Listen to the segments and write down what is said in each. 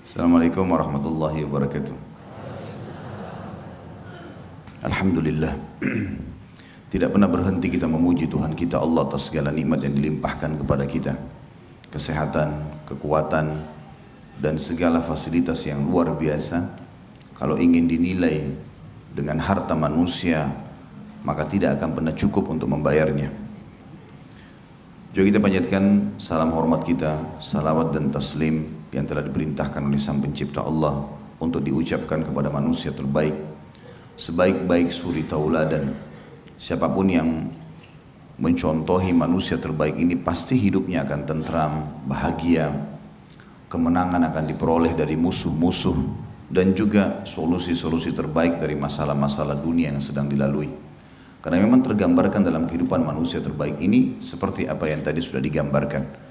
Assalamualaikum warahmatullahi wabarakatuh. Alhamdulillah. Tidak pernah berhenti kita memuji Tuhan kita Allah atas segala nikmat yang dilimpahkan kepada kita. Kesehatan, kekuatan, dan segala fasilitas yang luar biasa. Kalau ingin dinilai dengan harta manusia, maka tidak akan pernah cukup untuk membayarnya. Juga kita panjatkan salam hormat kita, salawat dan taslim yang telah diperintahkan oleh Sang Pencipta Allah untuk diucapkan kepada manusia terbaik, sebaik-baik suri tauladan. Siapapun yang mencontohi manusia terbaik ini pasti hidupnya akan tentram, bahagia, kemenangan akan diperoleh dari musuh-musuh, dan juga solusi-solusi terbaik dari masalah-masalah dunia yang sedang dilalui. Karena memang tergambarkan dalam kehidupan manusia terbaik ini seperti apa yang tadi sudah digambarkan.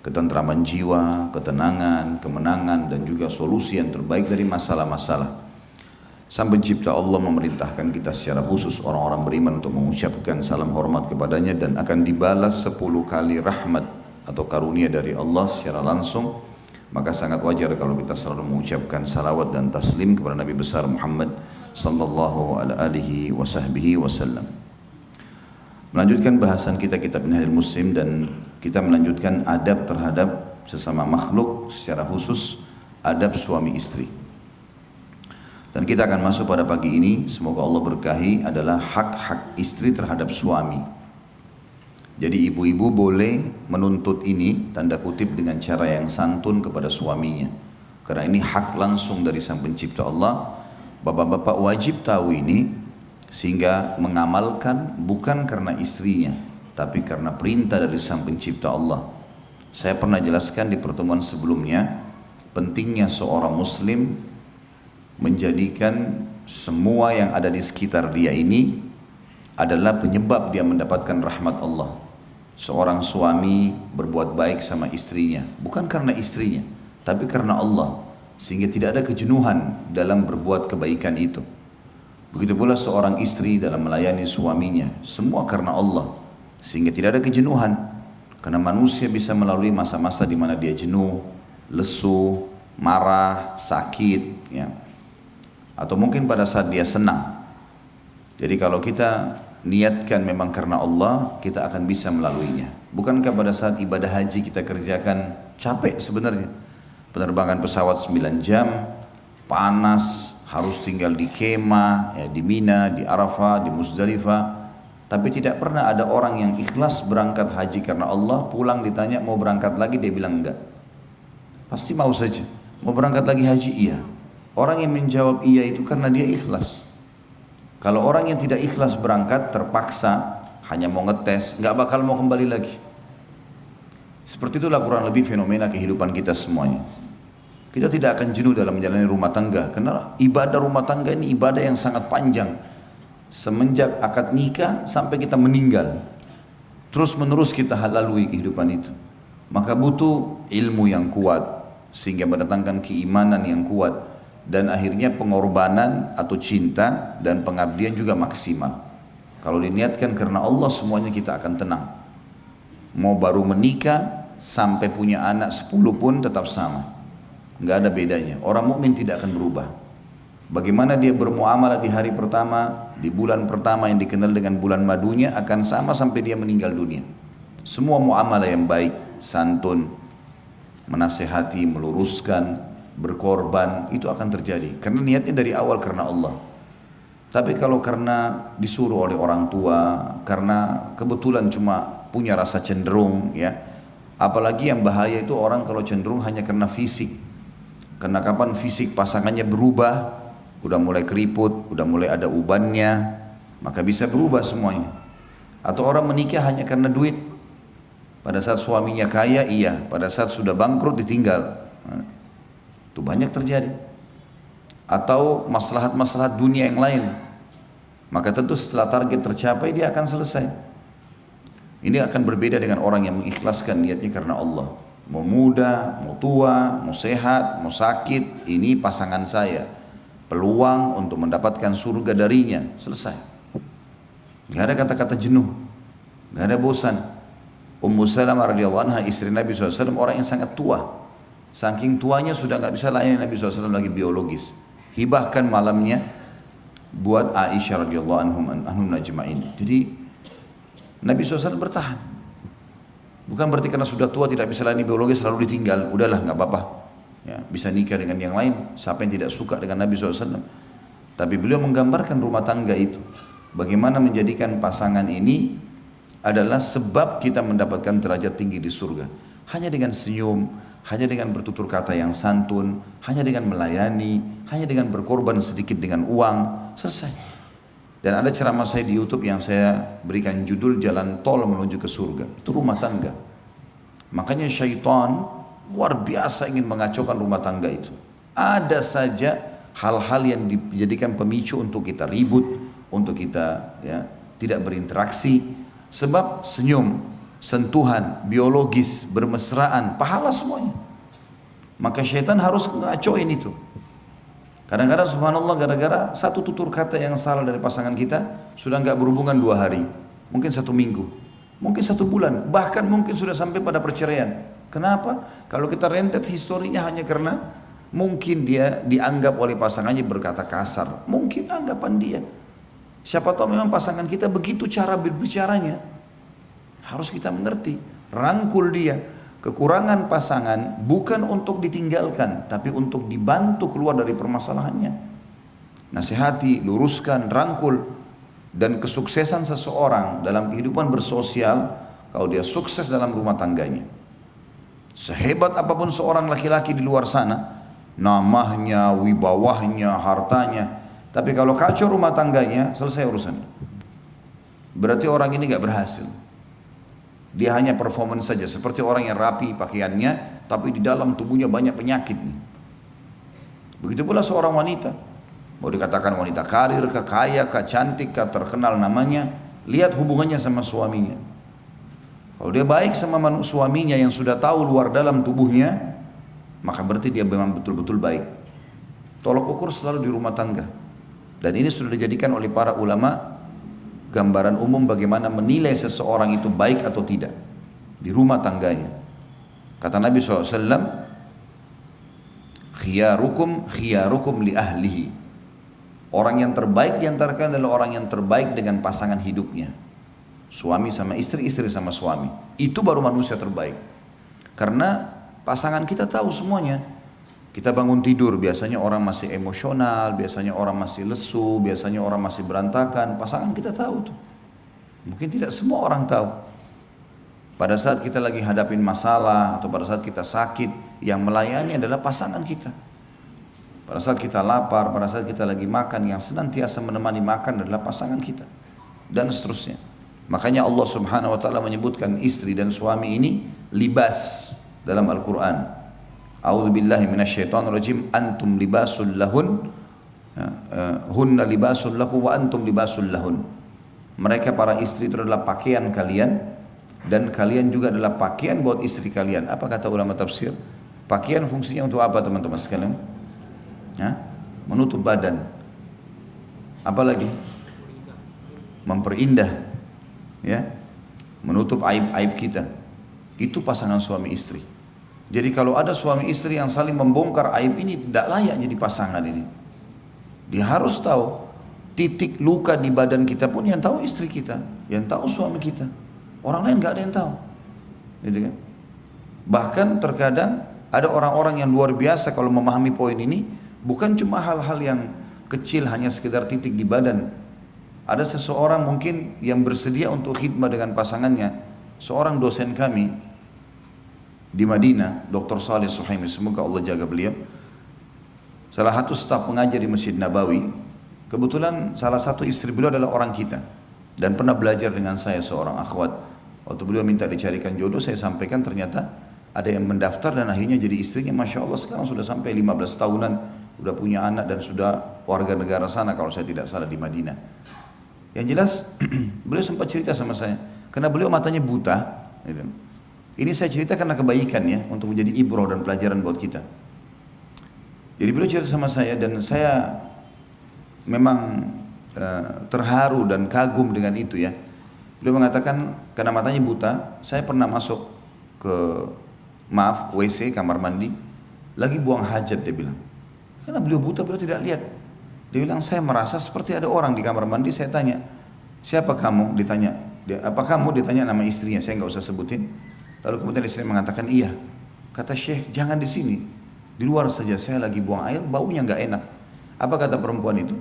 Ketentraman jiwa, ketenangan, kemenangan, dan juga solusi yang terbaik dari masalah-masalah. Sang Pencipta Allah memerintahkan kita secara khusus orang-orang beriman untuk mengucapkan salam hormat kepadanya dan akan dibalas 10 kali rahmat atau karunia dari Allah secara langsung. Maka sangat wajar kalau kita selalu mengucapkan salawat dan taslim kepada Nabi besar Muhammad sallallahu alaihi wasallam. Melanjutkan bahasan kita kitab Minhajul Muslim, dan kita melanjutkan adab terhadap sesama makhluk, secara khusus adab suami istri. Dan kita akan masuk pada pagi ini, semoga Allah berkahi, adalah hak-hak istri terhadap suami. Jadi ibu-ibu boleh menuntut ini, tanda kutip, dengan cara yang santun kepada suaminya. Karena ini hak langsung dari Sang Pencipta Allah. Bapak-bapak wajib tahu ini, sehingga mengamalkan bukan karena istrinya, tapi karena perintah dari Sang Pencipta Allah. Saya pernah jelaskan di pertemuan sebelumnya, pentingnya seorang muslim menjadikan semua yang ada di sekitar dia ini adalah penyebab dia mendapatkan rahmat Allah. Seorang suami berbuat baik sama istrinya, bukan karena istrinya, tapi karena Allah, sehingga tidak ada kejenuhan dalam berbuat kebaikan itu. Begitu pula seorang istri dalam melayani suaminya, semua karena Allah, sehingga tidak ada kejenuhan. Karena manusia bisa melalui masa-masa di mana dia jenuh, lesu, marah, sakit, ya. Atau mungkin pada saat dia senang. Jadi kalau kita niatkan memang karena Allah, kita akan bisa melaluinya. Bukankah pada saat ibadah haji kita kerjakan capek sebenarnya? Penerbangan pesawat 9 jam, panas, harus tinggal di kemah, ya, di Mina, di Arafah, di Muzdalifah. Tapi tidak pernah ada orang yang ikhlas berangkat haji karena Allah, pulang ditanya mau berangkat lagi, dia bilang enggak. Pasti mau saja. Mau berangkat lagi haji? Iya. Orang yang menjawab iya itu karena dia ikhlas. Kalau orang yang tidak ikhlas berangkat, terpaksa, hanya mau ngetes, enggak bakal mau kembali lagi. Seperti itulah kurang lebih fenomena kehidupan kita semuanya. Kita tidak akan jenuh dalam menjalani rumah tangga, karena ibadah rumah tangga ini ibadah yang sangat panjang. Semenjak akad nikah sampai kita meninggal, terus menerus kita lalui kehidupan itu. Maka butuh ilmu yang kuat, sehingga mendatangkan keimanan yang kuat, dan akhirnya pengorbanan atau cinta dan pengabdian juga maksimal. Kalau diniatkan karena Allah, semuanya kita akan tenang. Mau baru menikah sampai punya anak 10 pun tetap sama. Nggak ada bedanya. Orang mukmin tidak akan berubah. Bagaimana dia bermuamalah di hari pertama, di bulan pertama yang dikenal dengan bulan madunya, akan sama sampai dia meninggal dunia. Semua muamalah yang baik, santun, menasehati, meluruskan, berkorban, itu akan terjadi. Karena niatnya dari awal karena Allah. Tapi kalau karena disuruh oleh orang tua, karena kebetulan cuma punya rasa cenderung, ya. Apalagi yang bahaya itu orang kalau cenderung hanya karena fisik. Karena kapan fisik pasangannya berubah, udah mulai keriput, udah mulai ada ubannya, maka bisa berubah semuanya. Atau orang menikah hanya karena duit. Pada saat suaminya kaya, iya. Pada saat sudah bangkrut, ditinggal. Itu banyak terjadi. Atau maslahat-maslahat dunia yang lain. Maka tentu setelah target tercapai, dia akan selesai. Ini akan berbeda dengan orang yang mengikhlaskan niatnya karena Allah. Mau muda, mau tua, mau sehat, mau sakit, ini pasangan saya. Peluang untuk mendapatkan surga darinya, selesai. Gak ada kata-kata jenuh, gak ada bosan. Ummu Salamah radhiyallahu anha, istri Nabi SAW, orang yang sangat tua. Saking tuanya sudah nggak bisa layani Nabi SAW lagi biologis. Hibahkan malamnya buat Aisyah radhiyallahu anhum ajma'in. Jadi Nabi SAW bertahan. Bukan berarti karena sudah tua tidak bisa layani biologis selalu ditinggal. Udahlah nggak apa-apa. Ya, bisa nikah dengan yang lain. Siapa yang tidak suka dengan Nabi SAW. Tapi beliau menggambarkan rumah tangga itu. Bagaimana menjadikan pasangan ini adalah sebab kita mendapatkan derajat tinggi di surga. Hanya dengan senyum, hanya dengan bertutur kata yang santun, hanya dengan melayani, hanya dengan berkorban sedikit dengan uang, selesai. Dan ada ceramah saya di YouTube yang saya berikan judul Jalan Tol Menuju ke Surga. Itu rumah tangga. Makanya syaitan luar biasa ingin mengacaukan rumah tangga itu. Ada saja hal-hal yang dijadikan pemicu untuk kita ribut, untuk kita ya, tidak berinteraksi. Sebab senyum, sentuhan, biologis, bermesraan, pahala semuanya. Maka syaitan harus ngacauin itu. Kadang-kadang subhanallah gara-gara satu tutur kata yang salah dari pasangan kita sudah nggak berhubungan 2 hari, mungkin 1 minggu, mungkin 1 bulan, bahkan mungkin sudah sampai pada perceraian. Kenapa? Kalau kita rentet historinya hanya karena mungkin dia dianggap oleh pasangannya berkata kasar, mungkin anggapan dia. Siapa tahu memang pasangan kita begitu cara berbicaranya. Harus kita mengerti, rangkul dia. Kekurangan pasangan bukan untuk ditinggalkan, tapi untuk dibantu keluar dari permasalahannya. Nasihati, luruskan, rangkul. Dan kesuksesan seseorang dalam kehidupan bersosial, kalau dia sukses dalam rumah tangganya. Sehebat apapun seorang laki-laki di luar sana, namanya, wibawahnya, hartanya, tapi kalau kacau rumah tangganya, selesai urusan. Berarti orang ini gak berhasil. Dia hanya performance saja, seperti orang yang rapi pakaiannya, tapi di dalam tubuhnya banyak penyakit nih. Begitu pula seorang wanita, mau dikatakan wanita karir, kaya, cantik, terkenal namanya, lihat hubungannya sama suaminya. Kalau dia baik sama suaminya yang sudah tahu luar dalam tubuhnya, maka berarti dia memang betul-betul baik. Tolok ukur selalu di rumah tangga. Dan ini sudah dijadikan oleh para ulama gambaran umum bagaimana menilai seseorang itu baik atau tidak di rumah tangganya. Kata Nabi SAW, khiyarukum li ahlihi. Orang yang terbaik di antara kalian adalah orang yang terbaik dengan pasangan hidupnya. Suami sama istri, istri sama suami. Itu baru manusia terbaik. Karena pasangan kita tahu semuanya. Kita bangun tidur, biasanya orang masih emosional, biasanya orang masih lesu, biasanya orang masih berantakan. Pasangan kita tahu tuh. Mungkin tidak semua orang tahu. Pada saat kita lagi hadapin masalah atau pada saat kita sakit, yang melayani adalah pasangan kita. Pada saat kita lapar, pada saat kita lagi makan, yang senantiasa menemani makan adalah pasangan kita. Dan seterusnya. Makanya Allah Subhanahu wa taala menyebutkan istri dan suami ini libas dalam Al-Qur'an. A'udzubillahi minasyaitonirrajim, antum libasul lahun, hunna libasul lakum wa antum libasul lahun. Mereka para istri itu adalah pakaian kalian dan kalian juga adalah pakaian buat istri kalian. Apa kata ulama tafsir? Pakaian fungsinya untuk apa teman-teman sekalian? Menutup badan. Apa lagi? Memperindah, ya, menutup aib-aib kita. Itu pasangan suami istri. Jadi kalau ada suami istri yang saling membongkar aib ini, tidak layak jadi pasangan ini. Dia harus tahu titik luka di badan kita pun yang tahu istri kita, yang tahu suami kita. Orang lain nggak ada yang tahu. Gitu kan? Bahkan terkadang ada orang-orang yang luar biasa kalau memahami poin ini, bukan cuma hal-hal yang kecil hanya sekedar titik di badan. Ada seseorang mungkin yang bersedia untuk khidmah dengan pasangannya. Seorang dosen kami di Madinah, Dr. Saleh Suhaimi, semoga Allah jaga beliau. Salah satu staf pengajar di Masjid Nabawi, kebetulan salah satu istri beliau adalah orang kita dan pernah belajar dengan saya, seorang akhwat. Waktu beliau minta dicarikan jodoh, saya sampaikan ternyata ada yang mendaftar dan akhirnya jadi istrinya. Masya Allah sekarang sudah sampai 15 tahunan, sudah punya anak dan sudah warga negara sana kalau saya tidak salah di Madinah. Yang jelas beliau sempat cerita sama saya, karena beliau matanya buta gitu. Ini saya cerita karena kebaikan ya, untuk menjadi ibrah dan pelajaran buat kita. Jadi beliau cerita sama saya dan saya memang terharu dan kagum dengan itu ya. Beliau mengatakan karena matanya buta, saya pernah masuk ke WC, kamar mandi, lagi buang hajat, dia bilang. Karena beliau buta, beliau tidak lihat. Dia bilang, saya merasa seperti ada orang di kamar mandi. Saya tanya, siapa kamu? Ditanya, apa kamu? Ditanya nama istrinya, saya nggak usah sebutin. Lalu kemudian istri mengatakan, iya. Kata Syekh, jangan di sini, di luar saja, saya lagi buang air, baunya nggak enak. Apa kata perempuan itu?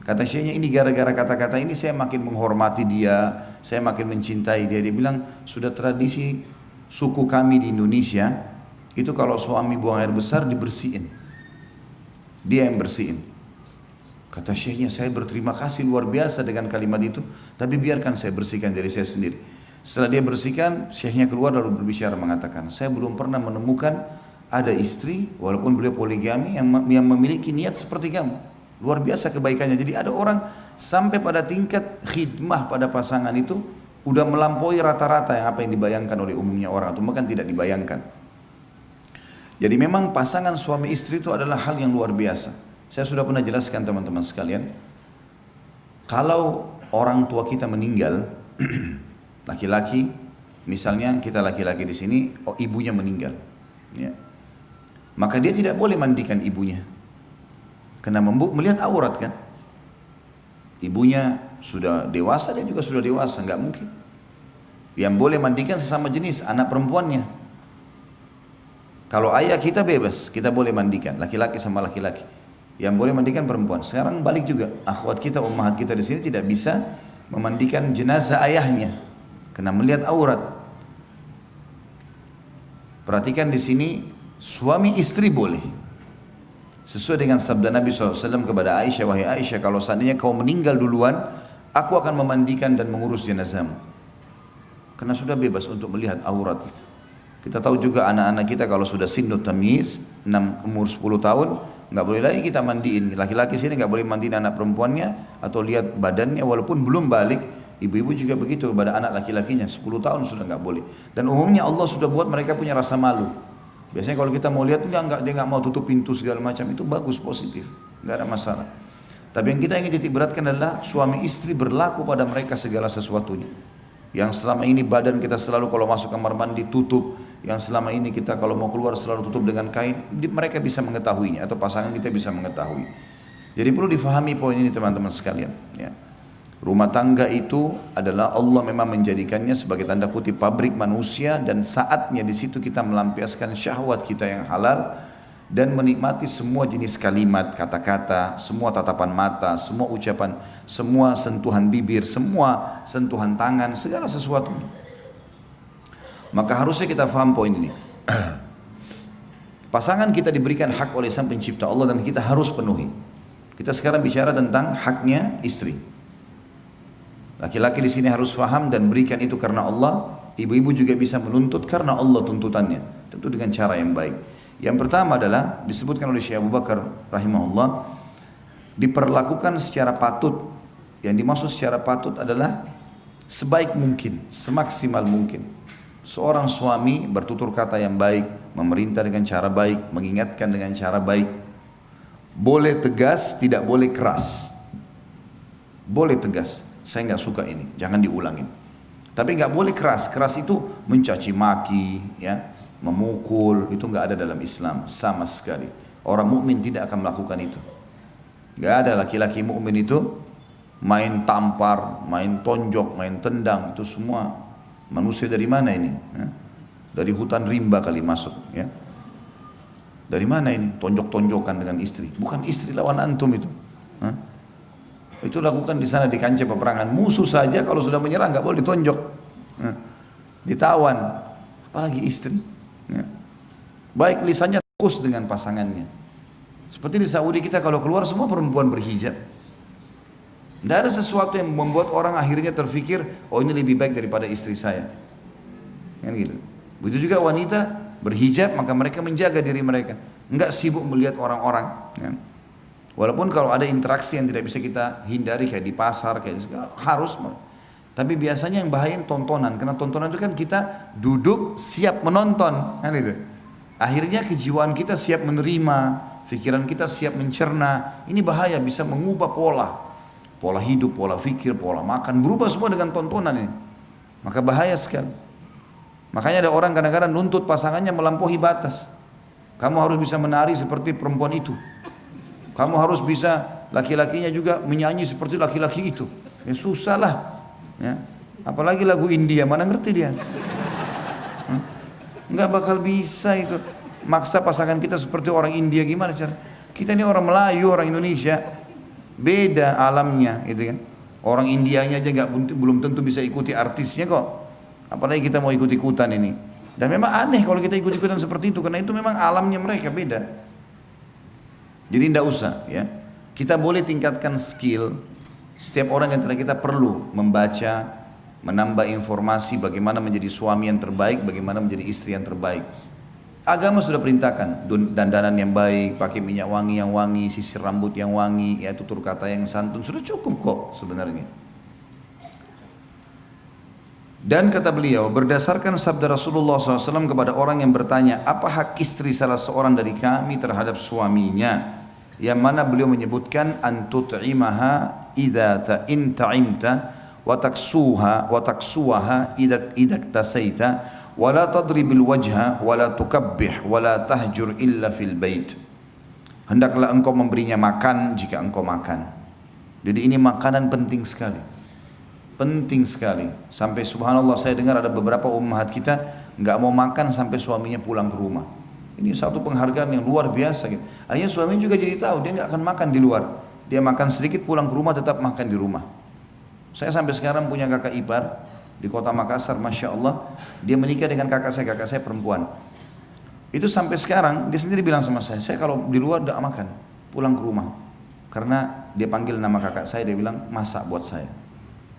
Kata Syekhnya, ini gara-gara kata-kata ini saya makin menghormati dia, saya makin mencintai dia. Dia bilang, sudah tradisi suku kami di Indonesia, itu kalau suami buang air besar dibersihin. Dia yang bersihin. Kata Syekhnya, saya berterima kasih luar biasa dengan kalimat itu, tapi biarkan saya bersihkan diri saya sendiri. Setelah dia bersihkan, Syekhnya keluar lalu berbicara mengatakan, saya belum pernah menemukan ada istri, walaupun beliau poligami, yang memiliki niat seperti kamu. Luar biasa kebaikannya. Jadi ada orang sampai pada tingkat khidmah pada pasangan itu, udah melampaui rata-rata yang apa yang dibayangkan oleh umumnya orang, atau bahkan tidak dibayangkan. Jadi memang pasangan suami istri itu adalah hal yang luar biasa. Saya sudah pernah jelaskan teman-teman sekalian, kalau orang tua kita meninggal, laki-laki, misalnya kita laki-laki di sini, ibunya meninggal, ya, maka dia tidak boleh mandikan ibunya, karena melihat aurat kan. Ibunya sudah dewasa, dia juga sudah dewasa, nggak mungkin. Yang boleh mandikan sesama jenis, anak perempuannya. Kalau ayah kita bebas, kita boleh mandikan, laki-laki sama laki-laki. Yang boleh mandikan perempuan. Sekarang balik juga, akhwat kita, ummahat kita di sini tidak bisa memandikan jenazah ayahnya, karena melihat aurat. Perhatikan di sini, suami istri boleh. Sesuai dengan sabda Nabi SAW kepada Aisyah, wahai Aisyah, kalau seandainya kau meninggal duluan, aku akan memandikan dan mengurus jenazahmu. Karena sudah bebas untuk melihat aurat. Kita tahu juga anak-anak kita kalau sudah sinnut tamyiz, umur 10 tahun, nggak boleh lagi kita mandiin. Laki-laki sini nggak boleh mandiin anak perempuannya atau lihat badannya walaupun belum balik. Ibu-ibu juga begitu kepada anak laki-lakinya, 10 tahun sudah nggak boleh. Dan umumnya Allah sudah buat mereka punya rasa malu. Biasanya kalau kita mau lihat, enggak, dia nggak mau tutup pintu segala macam, itu bagus, positif, nggak ada masalah. Tapi yang kita ingin titik beratkan adalah suami istri berlaku pada mereka segala sesuatunya. Yang selama ini badan kita selalu kalau masuk kamar mandi tutup, yang selama ini kita kalau mau keluar selalu tutup dengan kain, mereka bisa mengetahuinya atau pasangan kita bisa mengetahui. Jadi perlu difahami poin ini teman-teman sekalian. Ya. Rumah tangga itu adalah Allah memang menjadikannya sebagai tanda kutip pabrik manusia, dan saatnya di situ kita melampiaskan syahwat kita yang halal dan menikmati semua jenis kalimat, kata-kata, semua tatapan mata, semua ucapan, semua sentuhan bibir, semua sentuhan tangan, segala sesuatu. Maka harusnya kita faham poin ini. Pasangan kita diberikan hak oleh Sang Pencipta Allah dan kita harus penuhi. Kita sekarang bicara tentang haknya istri. Laki-laki di sini harus faham dan berikan itu karena Allah. Ibu-ibu juga bisa menuntut karena Allah tuntutannya, tentu dengan cara yang baik. Yang pertama adalah disebutkan oleh Syekh Abu Bakar rahimahullah, diperlakukan secara patut. Yang dimaksud secara patut adalah sebaik mungkin, semaksimal mungkin. Seorang suami bertutur kata yang baik, memerintah dengan cara baik, mengingatkan dengan cara baik. Boleh tegas, tidak boleh keras. Boleh tegas, saya nggak suka ini, jangan diulangin. Tapi nggak boleh keras. Keras itu mencaci maki, ya, memukul, itu nggak ada dalam Islam sama sekali. Orang mukmin tidak akan melakukan itu. Nggak ada laki-laki mukmin itu main tampar, main tonjok, main tendang, itu semua manusia dari mana ini? Ya? Dari hutan rimba kali masuk, ya. Dari mana ini? Tonjok-tonjokan dengan istri. Bukan istri lawan antum itu. Hah? Itu lakukan di sana di kancah peperangan. Musuh saja kalau sudah menyerang nggak boleh ditonjok, ditawan, apalagi istri. Ya. Baik lisannya fokus dengan pasangannya. Seperti di Saudi kita kalau keluar semua perempuan berhijab. Tidak ada sesuatu yang membuat orang akhirnya terfikir, oh ini lebih baik daripada istri saya. Kan gitu. Begitu juga wanita berhijab, maka mereka menjaga diri mereka, enggak sibuk melihat orang-orang. Ya. Walaupun kalau ada interaksi yang tidak bisa kita hindari kayak di pasar, kayak harus. Tapi biasanya yang bahaya tontonan, karena tontonan itu kan kita duduk siap menonton, kan itu. Akhirnya kejiwaan kita siap menerima, pikiran kita siap mencerna. Ini bahaya, bisa mengubah pola hidup, pola fikir, pola makan, berubah semua dengan tontonan ini. Maka bahaya sekali. Makanya ada orang kadang-kadang nuntut pasangannya melampaui batas. Kamu harus bisa menari seperti perempuan itu. Kamu harus bisa, laki-lakinya juga menyanyi seperti laki-laki itu. Ya susah lah. Ya. Apalagi lagu India, mana ngerti dia? Nggak bakal bisa itu. Maksa pasangan kita seperti orang India, gimana cara? Kita ini orang Melayu, orang Indonesia, beda alamnya, gitu kan? Orang Indianya aja belum tentu bisa ikuti artisnya kok. Apalagi kita mau ikut-ikutan ini. Dan memang aneh kalau kita ikut-ikutan seperti itu, karena itu memang alamnya mereka beda. Jadi tidak usah ya. Kita boleh tingkatkan skill. Setiap orang yang kita perlu membaca, menambah informasi bagaimana menjadi suami yang terbaik, bagaimana menjadi istri yang terbaik. Agama sudah perintahkan dandanan yang baik, pakai minyak wangi yang wangi, sisir rambut yang wangi, ya tutur kata yang santun, sudah cukup kok sebenarnya. Dan kata beliau, berdasarkan sabda Rasulullah SAW kepada orang yang bertanya, apa hak istri salah seorang dari kami terhadap suaminya? Yang mana beliau menyebutkan, antut'imaha idza ta'imta wa taksuha idza tasaita wa la tadribil wajha wa la tukabbih wa la tahjur illa fil bait. Hendaklah engkau memberinya makan jika engkau makan. Jadi ini makanan penting sekali. Penting sekali. Sampai subhanallah saya dengar ada beberapa ummahat kita enggak mau makan sampai suaminya pulang ke rumah. Ini satu penghargaan yang luar biasa gitu. Akhirnya suaminya juga jadi tahu dia enggak akan makan di luar. Dia makan sedikit pulang ke rumah tetap makan di rumah. Saya sampai sekarang punya kakak ipar di kota Makassar, Masya Allah. Dia menikah dengan kakak saya perempuan. Itu sampai sekarang dia sendiri bilang sama saya kalau di luar tidak makan, pulang ke rumah. Karena dia panggil nama kakak saya, dia bilang masak buat saya.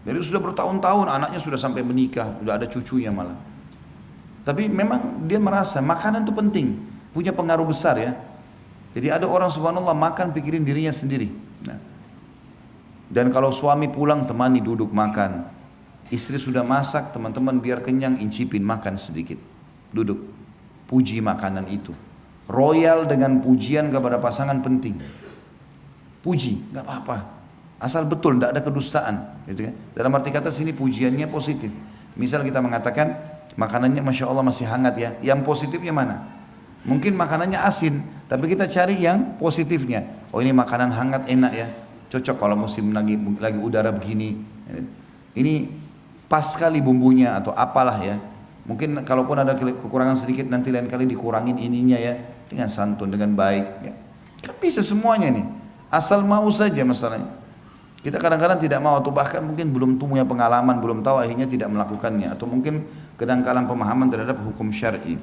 Jadi sudah bertahun-tahun anaknya sudah sampai menikah, sudah ada cucunya malah. Tapi memang dia merasa makanan itu penting, punya pengaruh besar ya. Jadi ada orang subhanallah makan pikirin dirinya sendiri. Nah. Dan kalau suami pulang temani duduk makan. Istri sudah masak, teman-teman biar kenyang incipin makan sedikit. Duduk, puji makanan itu. Royal dengan pujian kepada pasangan penting. Puji, nggak apa-apa. Asal betul, tidak ada kedustaan. Gitu kan? Dalam arti kata sini pujiannya positif. Misal kita mengatakan makanannya Masya Allah masih hangat ya. Yang positifnya mana? Mungkin makanannya asin, tapi kita cari yang positifnya. Oh ini makanan hangat enak ya. Cocok kalau musim lagi udara begini. Ini pas sekali bumbunya atau apalah ya. Mungkin kalaupun ada kekurangan sedikit nanti lain kali dikurangin ininya ya. Dengan santun, dengan baik ya. Kan bisa semuanya nih. Asal mau saja masalahnya. Kita kadang-kadang tidak mau atau bahkan mungkin belum punya pengalaman, belum tahu akhirnya tidak melakukannya. Atau mungkin kedangkalan pemahaman terhadap hukum syar'i.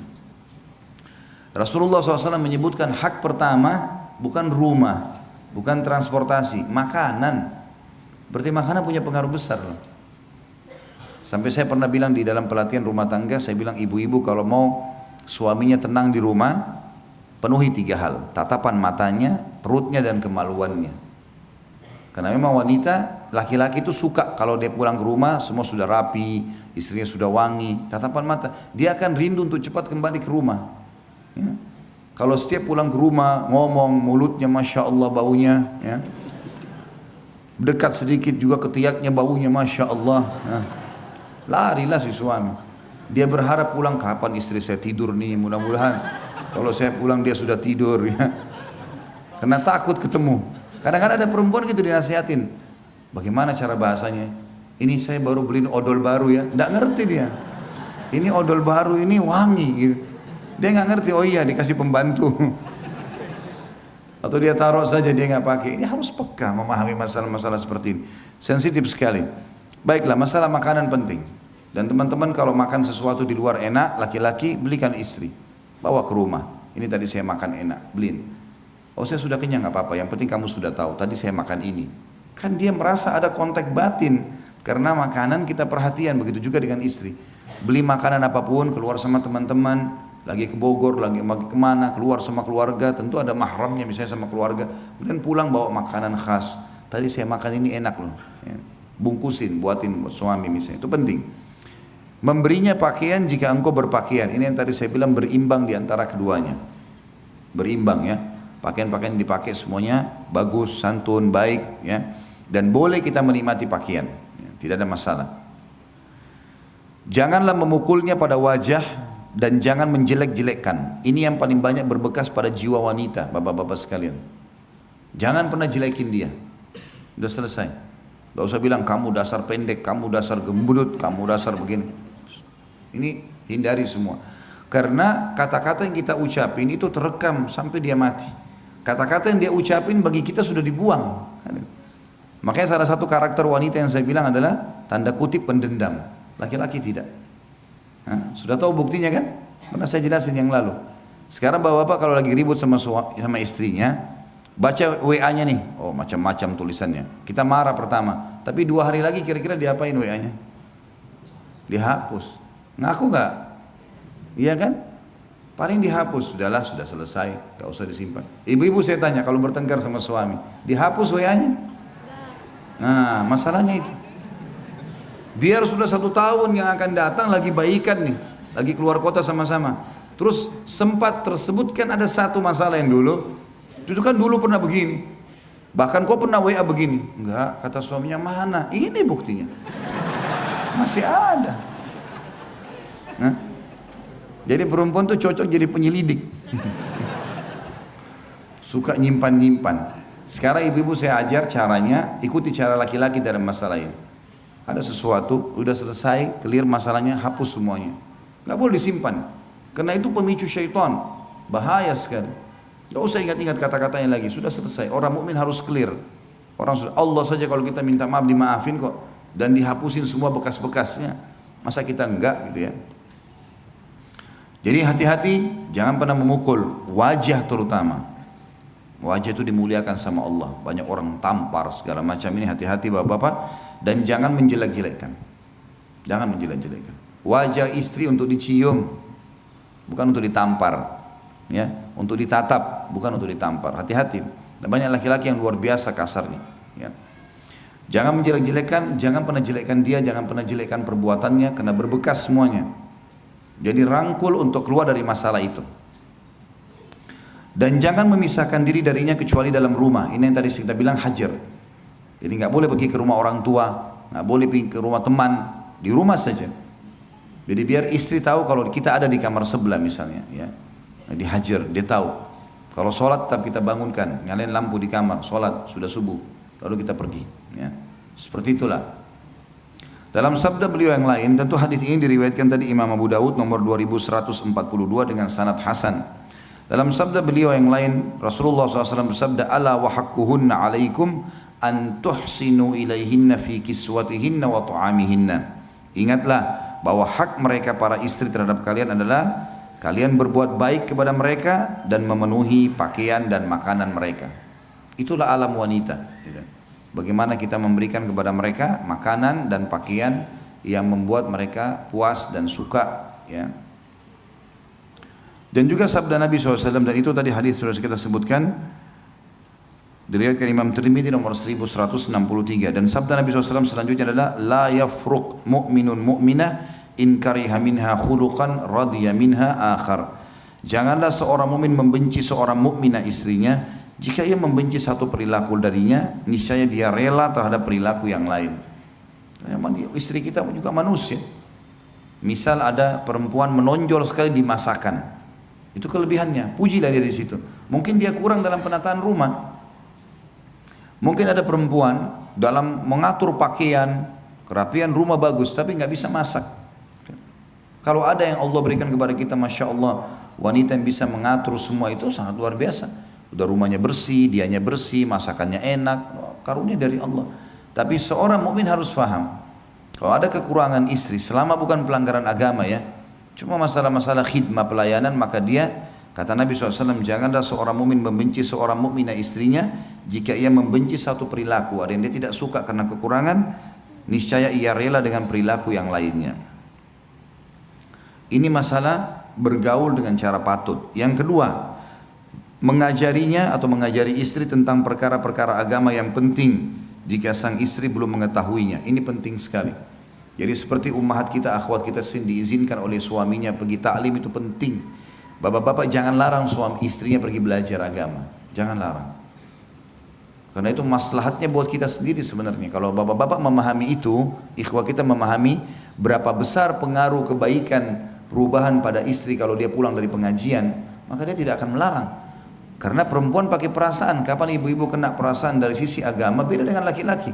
Rasulullah SAW menyebutkan hak pertama bukan rumah, bukan transportasi, makanan. Berarti makanan punya pengaruh besar loh. Sampai saya pernah bilang di dalam pelatihan rumah tangga, saya bilang ibu-ibu kalau mau suaminya tenang di rumah, penuhi 3 hal. Tatapan matanya, perutnya dan kemaluannya. Karena memang wanita, laki-laki itu suka kalau dia pulang ke rumah semua sudah rapi, istrinya sudah wangi, tatapan mata. Dia akan rindu untuk cepat kembali ke rumah. Ya. Kalau setiap pulang ke rumah ngomong mulutnya Masya Allah baunya, ya. Dekat sedikit juga ketiaknya baunya Masya Allah. Ya. Larilah si suami. Dia berharap pulang kapan istri saya tidur nih, mudah-mudahan kalau saya pulang dia sudah tidur. Ya. Karena takut ketemu. Kadang-kadang ada perempuan gitu dinasihatin. Bagaimana cara bahasanya? Ini saya baru beliin odol baru ya. Nggak ngerti dia. Ini odol baru ini wangi gitu. Dia nggak ngerti. Oh iya dikasih pembantu. Atau dia taruh saja dia nggak pakai. Ini harus peka memahami masalah-masalah seperti ini. Sensitif sekali. Baiklah masalah makanan penting. Dan teman-teman kalau makan sesuatu di luar enak, laki-laki belikan istri. Bawa ke rumah. Ini tadi saya makan enak. Beliin. Oh saya sudah kenyang nggak apa-apa, yang penting kamu sudah tahu tadi saya makan ini. Kan dia merasa ada kontak batin karena makanan kita perhatian, begitu juga dengan istri. Beli makanan apapun, keluar sama teman-teman, lagi ke Bogor, lagi kemana, keluar sama keluarga, tentu ada mahramnya misalnya sama keluarga. Kemudian pulang bawa makanan khas. Tadi saya makan ini enak loh, ya. Bungkusin, buatin buat suami misalnya, itu penting. Memberinya pakaian jika engkau berpakaian, ini yang tadi saya bilang berimbang di antara keduanya. Berimbang ya. Pakaian-pakaian dipakai semuanya bagus, santun, baik ya. Dan boleh kita menikmati pakaian ya, tidak ada masalah. Janganlah memukulnya pada wajah dan jangan menjelek-jelekkan. Ini yang paling banyak berbekas pada jiwa wanita, bapak-bapak sekalian. Jangan pernah jelekin dia. Udah selesai. Gak usah bilang kamu dasar pendek, kamu dasar gembut, kamu dasar begini. Ini hindari semua. Karena kata-kata yang kita ucapin itu terekam sampai dia mati. Kata-kata yang dia ucapin bagi kita sudah dibuang. Makanya salah satu karakter wanita yang saya bilang adalah tanda kutip pendendam. Laki-laki tidak. Sudah tahu buktinya kan? Pernah saya jelasin yang lalu. Sekarang bapak-bapak kalau lagi ribut sama istrinya, baca WA-nya nih, oh macam-macam tulisannya. Kita marah pertama, tapi 2 hari lagi kira-kira diapain WA-nya? Dihapus. Ngaku nggak? Iya kan? Paling dihapus, sudahlah, sudah selesai, gak usah disimpan. Ibu-ibu saya tanya, kalau bertengkar sama suami, dihapus WA-nya? Nah, masalahnya itu. Biar sudah 1 tahun yang akan datang lagi baikan nih, lagi keluar kota sama-sama. Terus sempat tersebutkan ada satu masalah yang dulu, itu kan dulu pernah begini. Bahkan kau pernah WA begini? Enggak, kata suaminya, mana? Ini buktinya. Masih ada. Nah, jadi perempuan tuh cocok jadi penyelidik. Suka nyimpan-nyimpan. Sekarang ibu-ibu saya ajar caranya, ikuti cara laki-laki dalam masalah ini. Ada sesuatu, udah selesai, clear masalahnya, hapus semuanya. Gak boleh disimpan. Karena itu pemicu syaitan. Bahaya sekali. Gak usah ingat-ingat kata-katanya lagi. Sudah selesai. Orang mukmin harus clear. Allah saja kalau kita minta maaf dimaafin kok. Dan dihapusin semua bekas-bekasnya. Masa kita enggak gitu ya. Jadi hati-hati, jangan pernah memukul. Wajah terutama. Wajah itu dimuliakan sama Allah. Banyak orang tampar segala macam ini, hati-hati bapak-bapak. Dan jangan menjelek-jelekkan. Jangan menjelek-jelekkan. Wajah istri untuk dicium, bukan untuk ditampar. Ya, untuk ditatap, bukan untuk ditampar. Hati-hati. Dan banyak laki-laki yang luar biasa kasarnya. Ya. Jangan menjelek-jelekkan, jangan pernah jelekkan dia, jangan pernah jelekkan perbuatannya, karena berbekas semuanya. Jadi rangkul untuk keluar dari masalah itu. Dan jangan memisahkan diri darinya kecuali dalam rumah. Ini yang tadi kita bilang hajar. Jadi nggak boleh pergi ke rumah orang tua, nggak boleh pergi ke rumah teman, di rumah saja. Jadi biar istri tahu kalau kita ada di kamar sebelah misalnya, ya, dihajar, dia tahu. Kalau sholat tetap kita bangunkan, nyalain lampu di kamar, sholat sudah subuh, lalu kita pergi. Ya. Seperti itulah. Dalam sabda beliau yang lain, tentu hadis ini diriwayatkan tadi Imam Abu Dawud nomor 2142 dengan sanad hasan. Dalam sabda beliau yang lain, Rasulullah SAW bersabda, "Ala wa haqquhunna 'alaikum an tuhsinu ilaihinna fi kiswatihinna wa ta'amihinna." Ingatlah bahwa hak mereka para istri terhadap kalian adalah kalian berbuat baik kepada mereka dan memenuhi pakaian dan makanan mereka. Itulah alam wanita. Bagaimana kita memberikan kepada mereka makanan dan pakaian yang membuat mereka puas dan suka. Ya. Dan juga sabda Nabi SAW, dan itu tadi hadis sudah kita sebutkan, diriwayatkan Imam Tirmidzi nomor 1163, dan sabda Nabi SAW selanjutnya adalah la yafruq mu'minun mu'minah in kariha minha khuluqan radiya minha akhar. Janganlah seorang mukmin membenci seorang mukminah istrinya, jika ia membenci satu perilaku darinya, niscaya dia rela terhadap perilaku yang lain. Istri kita juga manusia. Misal ada perempuan menonjol sekali di masakan, itu kelebihannya, pujilah dia di situ. Mungkin dia kurang dalam penataan rumah. Mungkin ada perempuan dalam mengatur pakaian, kerapian rumah bagus, tapi nggak bisa masak. Kalau ada yang Allah berikan kepada kita, masya Allah, wanita yang bisa mengatur semua itu sangat luar biasa. Udah rumahnya bersih, dianya bersih, masakannya enak, karunia dari Allah. Tapi seorang mukmin harus faham, kalau ada kekurangan istri, selama bukan pelanggaran agama ya, cuma masalah-masalah khidmah pelayanan, maka dia, kata Nabi SAW, janganlah seorang mukmin membenci seorang mukminah istrinya jika ia membenci satu perilaku, ada yang dia tidak suka karena kekurangan, niscaya ia rela dengan perilaku yang lainnya. Ini masalah bergaul dengan cara patut. Yang kedua, mengajarinya atau mengajari istri tentang perkara-perkara agama yang penting jika sang istri belum mengetahuinya. Ini penting sekali. Jadi seperti ummahat kita, akhwat kita diizinkan oleh suaminya pergi ta'lim, itu penting. Bapak-bapak jangan larang suami istrinya pergi belajar agama. Jangan larang. Karena itu maslahatnya buat kita sendiri sebenarnya. Kalau bapak-bapak memahami itu, ikhwah kita memahami berapa besar pengaruh kebaikan perubahan pada istri kalau dia pulang dari pengajian, maka dia tidak akan melarang. Karena perempuan pakai perasaan. Kapan ibu-ibu kena perasaan dari sisi agama beda dengan laki-laki.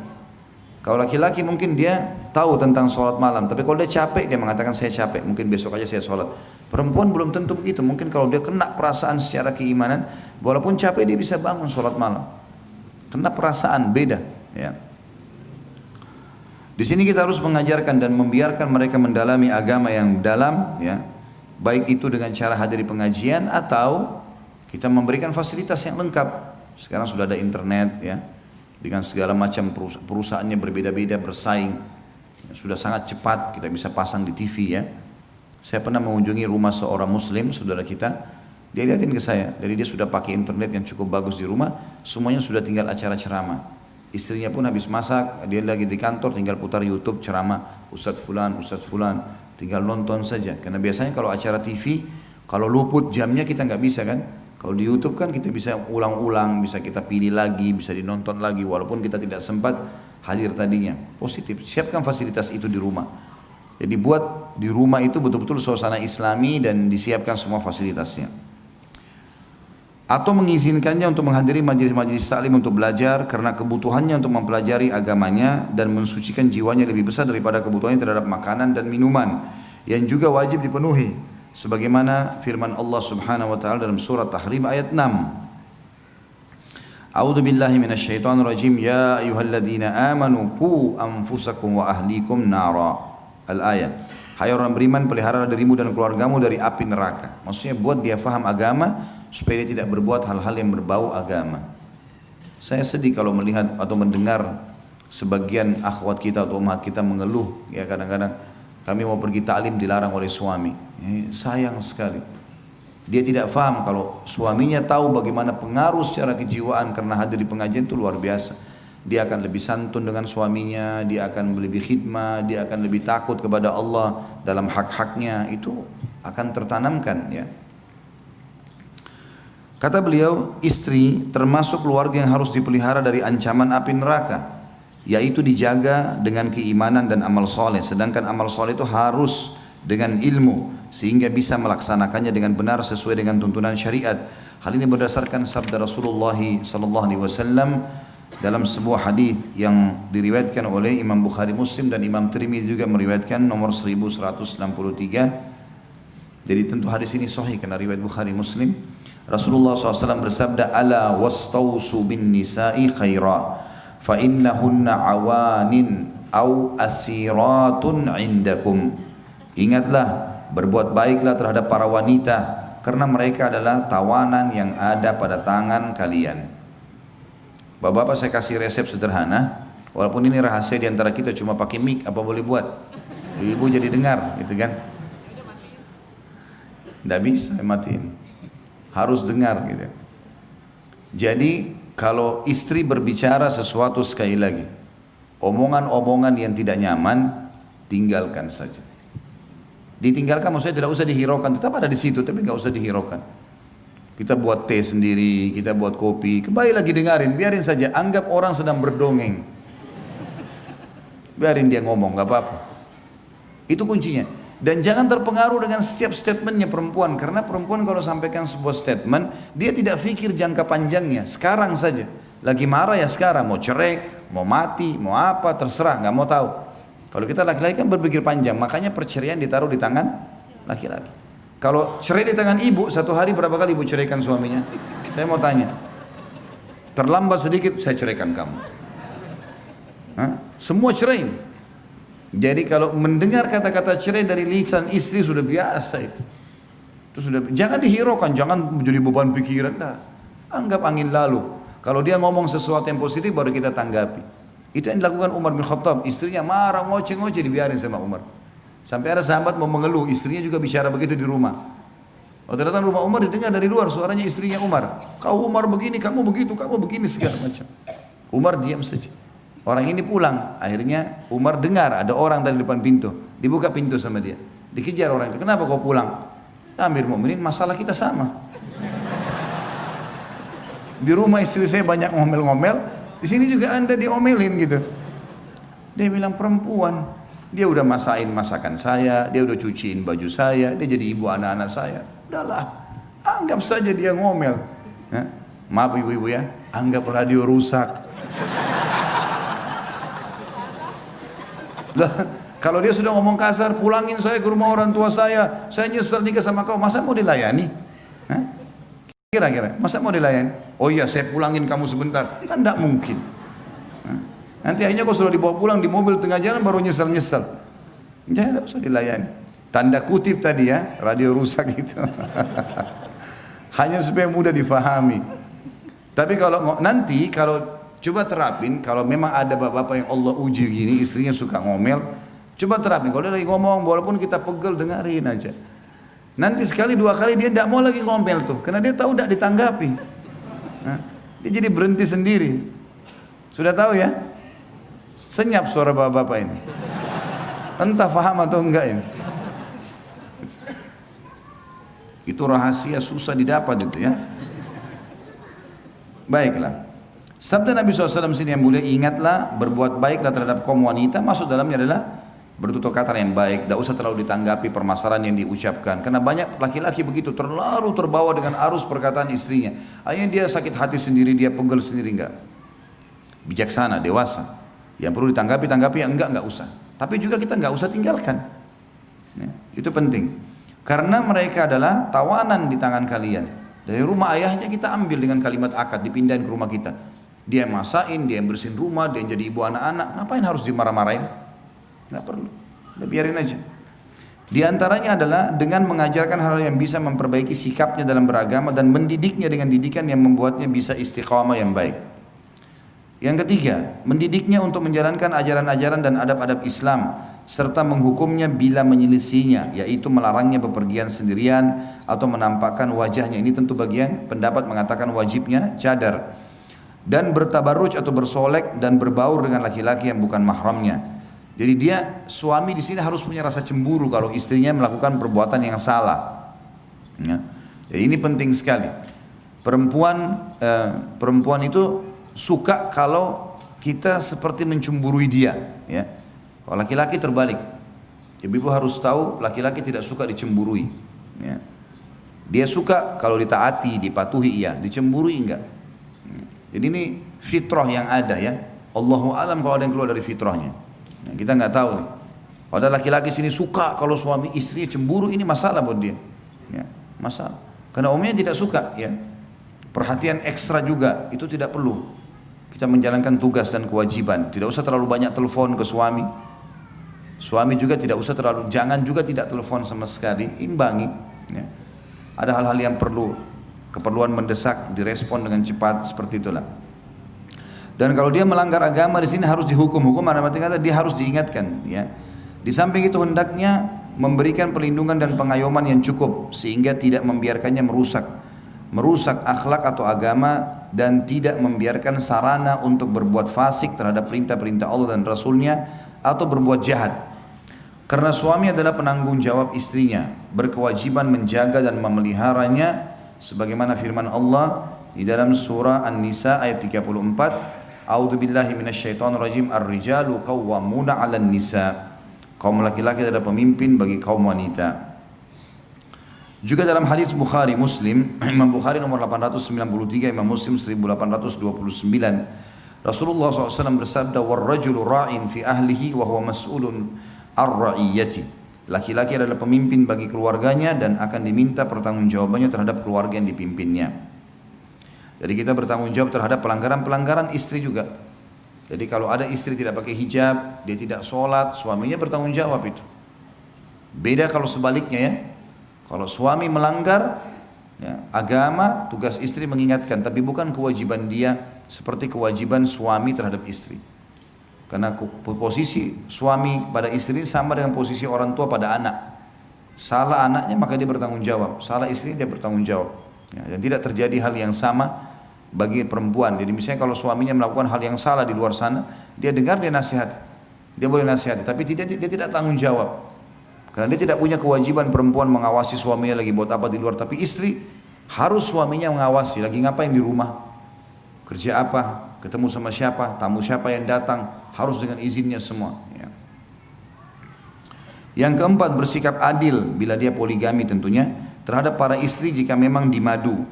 Kalau laki-laki mungkin dia tahu tentang sholat malam, tapi kalau dia capek dia mengatakan saya capek, mungkin besok aja saya sholat. Perempuan belum tentu begitu. Mungkin kalau dia kena perasaan secara keimanan, walaupun capek dia bisa bangun sholat malam. Kena perasaan beda. Ya. Di sini kita harus mengajarkan dan membiarkan mereka mendalami agama yang dalam, ya, baik itu dengan cara hadir di pengajian atau kita memberikan fasilitas yang lengkap. Sekarang sudah ada internet, ya, dengan segala macam perusahaannya berbeda-beda bersaing, sudah sangat cepat kita bisa pasang di TV, ya. Saya pernah mengunjungi rumah seorang Muslim, saudara kita, dia lihatin ke saya, jadi dia sudah pakai internet yang cukup bagus di rumah, semuanya sudah tinggal acara ceramah. Istrinya pun habis masak, dia lagi di kantor tinggal putar YouTube ceramah Ustadz Fulan, tinggal nonton saja. Karena biasanya kalau acara TV, kalau luput jamnya kita nggak bisa kan. Kalau di YouTube kan kita bisa ulang-ulang, bisa kita pilih lagi, bisa dinonton lagi walaupun kita tidak sempat hadir tadinya. Positif, siapkan fasilitas itu di rumah. Jadi buat di rumah itu betul-betul suasana Islami dan disiapkan semua fasilitasnya. Atau mengizinkannya untuk menghadiri majelis-majelis taklim untuk belajar karena kebutuhannya untuk mempelajari agamanya dan mensucikan jiwanya lebih besar daripada kebutuhannya terhadap makanan dan minuman yang juga wajib dipenuhi sebagaimana firman Allah Subhanahu wa taala dalam surat Tahrim ayat 6. A'udzu billahi minasyaitonir rajim, ya ayyuhalladzina amanu qu anfusakum wa ahlikum nara. Al-ayat. Hai orang beriman, pelihara dirimu dan keluargamu dari api neraka. Maksudnya buat dia faham agama supaya dia tidak berbuat hal-hal yang berbau agama. Saya sedih kalau melihat atau mendengar sebagian akhwat kita atau umat kita mengeluh, ya kadang-kadang kami mau pergi ta'lim dilarang oleh suami. Sayang sekali. Dia tidak faham kalau suaminya tahu bagaimana pengaruh secara kejiwaan karena hadir di pengajian itu luar biasa. Dia akan lebih santun dengan suaminya, dia akan lebih khidmah, dia akan lebih takut kepada Allah dalam hak-haknya, itu akan tertanamkan, ya. Kata beliau, istri termasuk keluarga yang harus dipelihara dari ancaman api neraka, yaitu dijaga dengan keimanan dan amal soleh. Sedangkan amal soleh itu harus dengan ilmu sehingga bisa melaksanakannya dengan benar sesuai dengan tuntunan syariat. Hal ini berdasarkan sabda Rasulullah SAW dalam sebuah hadis yang diriwayatkan oleh Imam Bukhari Muslim dan Imam Tirmidzi juga meriwayatkan nomor 1163. Jadi tentu hadis ini sahih karena riwayat Bukhari Muslim. Rasulullah SAW bersabda, ala wastausu bin nisa'i khaira fa innahunna awanin au asiratun indakum. Ingatlah, berbuat baiklah terhadap para wanita karena mereka adalah tawanan yang ada pada tangan kalian. Bapak-bapak, saya kasih resep sederhana, walaupun ini rahasia di antara kita, cuma pakai mic apa boleh buat, ibu jadi dengar gitu kan. Tidak bisa matiin, harus dengar gitu. Jadi kalau istri berbicara sesuatu, sekali lagi, omongan-omongan yang tidak nyaman tinggalkan saja. Ditinggalkan maksudnya tidak usah dihiraukan, tetap ada di situ tapi nggak usah dihiraukan. Kita buat teh sendiri, kita buat kopi, kembali lagi dengarin, biarin saja, anggap orang sedang berdongeng. Biarin dia ngomong, gak apa-apa. Itu kuncinya. Dan jangan terpengaruh dengan setiap statementnya perempuan, karena perempuan kalau sampaikan sebuah statement, dia tidak pikir jangka panjangnya, sekarang saja. Lagi marah ya sekarang, mau cerai, mau mati, mau apa, terserah, gak mau tahu. Kalau kita laki-laki kan berpikir panjang, makanya perceraian ditaruh di tangan laki-laki. Kalau cerai di tangan ibu, satu hari berapa kali ibu ceraikan suaminya? Saya mau tanya. Terlambat sedikit, saya ceraikan kamu. Semua cerai. Jadi kalau mendengar kata-kata cerai dari lisan istri sudah biasa itu. Jangan dihiraukan, jangan menjadi beban pikiran. Nah, anggap angin lalu. Kalau dia ngomong sesuatu yang positif baru kita tanggapi. Itu yang dilakukan Umar bin Khattab. Istrinya marah, ngoceh-ngoceh, dibiarin sama Umar. Sampai ada sahabat mau mengeluh, istrinya juga bicara begitu di rumah. Waktu datang rumah Umar didengar dari luar suaranya istrinya Umar. Kau Umar begini, kamu begitu, kamu begini, segala macam. Umar diam saja. Orang ini pulang. Akhirnya Umar dengar ada orang dari depan pintu. Dibuka pintu sama dia. Dikejar orang itu. Kenapa kau pulang? Amir Mu'minin, masalah kita sama. Di rumah istri saya banyak ngomel-ngomel. Di sini juga anda diomelin gitu. Dia bilang perempuan. Dia udah masakin masakan saya, dia udah cuciin baju saya, dia jadi ibu anak-anak saya. Udahlah, anggap saja dia ngomel. Maaf ibu-ibu ya, anggap radio rusak. Lah, kalau dia sudah ngomong kasar, pulangin saya ke rumah orang tua saya nyesel nikah sama kau, masa mau dilayani? Kira-kira, masa mau dilayani? Oh iya, saya pulangin kamu sebentar, kan tidak mungkin. Nanti akhirnya kau sudah dibawa pulang di mobil tengah jalan baru nyesel-nyesel. Ya, tidak usah dilayani. Tanda kutip tadi ya, radio rusak itu. Hanya supaya mudah difahami. Tapi kalau nanti kalau coba terapin, kalau memang ada bapak-bapak yang Allah uji gini, istrinya suka ngomel, coba terapin. Kalau dia lagi ngomong, walaupun kita pegel, dengarin aja. Nanti sekali dua kali dia tidak mau lagi ngomel tuh, karena dia tahu tidak ditanggapi. Dia jadi berhenti sendiri. Sudah tahu ya? Senyap suara bapak-bapak ini. Entah faham atau enggak ini. Itu rahasia susah didapat itu ya. Baiklah. Sabda Nabi SAW sini yang mulia, ingatlah, berbuat baiklah terhadap kaum wanita. Maksud dalamnya adalah bertutur kata yang baik. Tidak usah terlalu ditanggapi permasalahan yang diucapkan. Karena banyak laki-laki begitu, terlalu terbawa dengan arus perkataan istrinya. Akhirnya dia sakit hati sendiri, dia pegel sendiri. Enggak. Bijaksana, dewasa. Yang perlu ditanggapi yang enggak usah. Tapi juga kita enggak usah tinggalkan. Ya, itu penting. Karena mereka adalah tawanan di tangan kalian. Dari rumah ayahnya kita ambil dengan kalimat akad, dipindahin ke rumah kita. Dia yang masain, dia yang bersihin rumah, dia yang jadi ibu anak-anak. Ngapain harus dimarah-marahin? Enggak perlu. Udah biarin aja. Di antaranya adalah dengan mengajarkan hal yang bisa memperbaiki sikapnya dalam beragama dan mendidiknya dengan didikan yang membuatnya bisa istiqamah yang baik. Yang ketiga, mendidiknya untuk menjalankan ajaran-ajaran dan adab-adab Islam serta menghukumnya bila menyelisihinya, yaitu melarangnya bepergian sendirian atau menampakkan wajahnya. Ini tentu bagian pendapat mengatakan wajibnya cadar dan bertabarruj atau bersolek dan berbaur dengan laki-laki yang bukan mahramnya. Jadi dia suami di sini harus punya rasa cemburu kalau istrinya melakukan perbuatan yang salah. Ya. Jadi ini penting sekali. Perempuan itu suka kalau kita seperti mencemburui dia, ya. Kalau laki-laki terbalik. Ibu-ibu harus tahu laki-laki tidak suka dicemburui, ya. Dia suka kalau ditaati, dipatuhi, iya, dicemburui enggak. Jadi ini fitrah yang ada ya. Allahu alam kalau ada yang keluar dari fitrahnya. Nah, kita nggak tahu nih. Kalau ada laki-laki sini suka kalau suami istri cemburu, ini masalah buat dia, ya, masalah. Karena umumnya tidak suka, ya. Perhatian ekstra juga itu tidak perlu. Kita menjalankan tugas dan kewajiban. Tidak usah terlalu banyak telepon ke suami. Suami juga tidak usah terlalu, jangan juga tidak telepon sama sekali. Imbangi. Ya. Ada hal-hal yang perlu, keperluan mendesak, direspon dengan cepat seperti itulah. Dan kalau dia melanggar agama di sini harus dihukum. Hukum ada arti kata dia harus diingatkan. Ya. Di samping itu hendaknya memberikan perlindungan dan pengayoman yang cukup sehingga tidak membiarkannya merusak akhlak atau agama dan tidak membiarkan sarana untuk berbuat fasik terhadap perintah-perintah Allah dan Rasulnya atau berbuat jahat. Karena suami adalah penanggung jawab istrinya, berkewajiban menjaga dan memeliharanya sebagaimana firman Allah di dalam surah An-Nisa ayat 34, A'udzubillahi minasyaitonirrajim, ar-rijalu qawwamuna 'alan nisa. Kaum laki-laki adalah pemimpin bagi kaum wanita. Juga dalam hadis Bukhari Muslim, Imam Bukhari nomor 893, Imam Muslim 1829, Rasulullah SAW bersabda, "War-rajulu ra'in fi ahlihi wa huwa mas'ulun ar-ra'iyyati." Laki-laki adalah pemimpin bagi keluarganya dan akan diminta pertanggungjawabannya terhadap keluarga yang dipimpinnya. Jadi kita bertanggung jawab terhadap pelanggaran-pelanggaran istri juga. Jadi kalau ada istri tidak pakai hijab, dia tidak sholat, suaminya bertanggung jawab itu. Beda kalau sebaliknya ya. Kalau suami melanggar ya, agama, tugas istri mengingatkan, tapi bukan kewajiban dia seperti kewajiban suami terhadap istri. Karena posisi suami pada istri sama dengan posisi orang tua pada anak. Salah anaknya maka dia bertanggung jawab, salah istri dia bertanggung jawab. Ya, dan tidak terjadi hal yang sama bagi perempuan. Jadi misalnya kalau suaminya melakukan hal yang salah di luar sana, dia dengar, dia nasihat, dia boleh nasihat, tapi dia tidak tanggung jawab. Karena dia tidak punya kewajiban perempuan mengawasi suaminya lagi buat apa di luar. Tapi istri harus suaminya mengawasi, lagi ngapain di rumah, kerja apa, ketemu sama siapa, tamu siapa yang datang, harus dengan izinnya semua. Ya. Yang keempat, bersikap adil bila dia poligami tentunya terhadap para istri jika memang dimadu,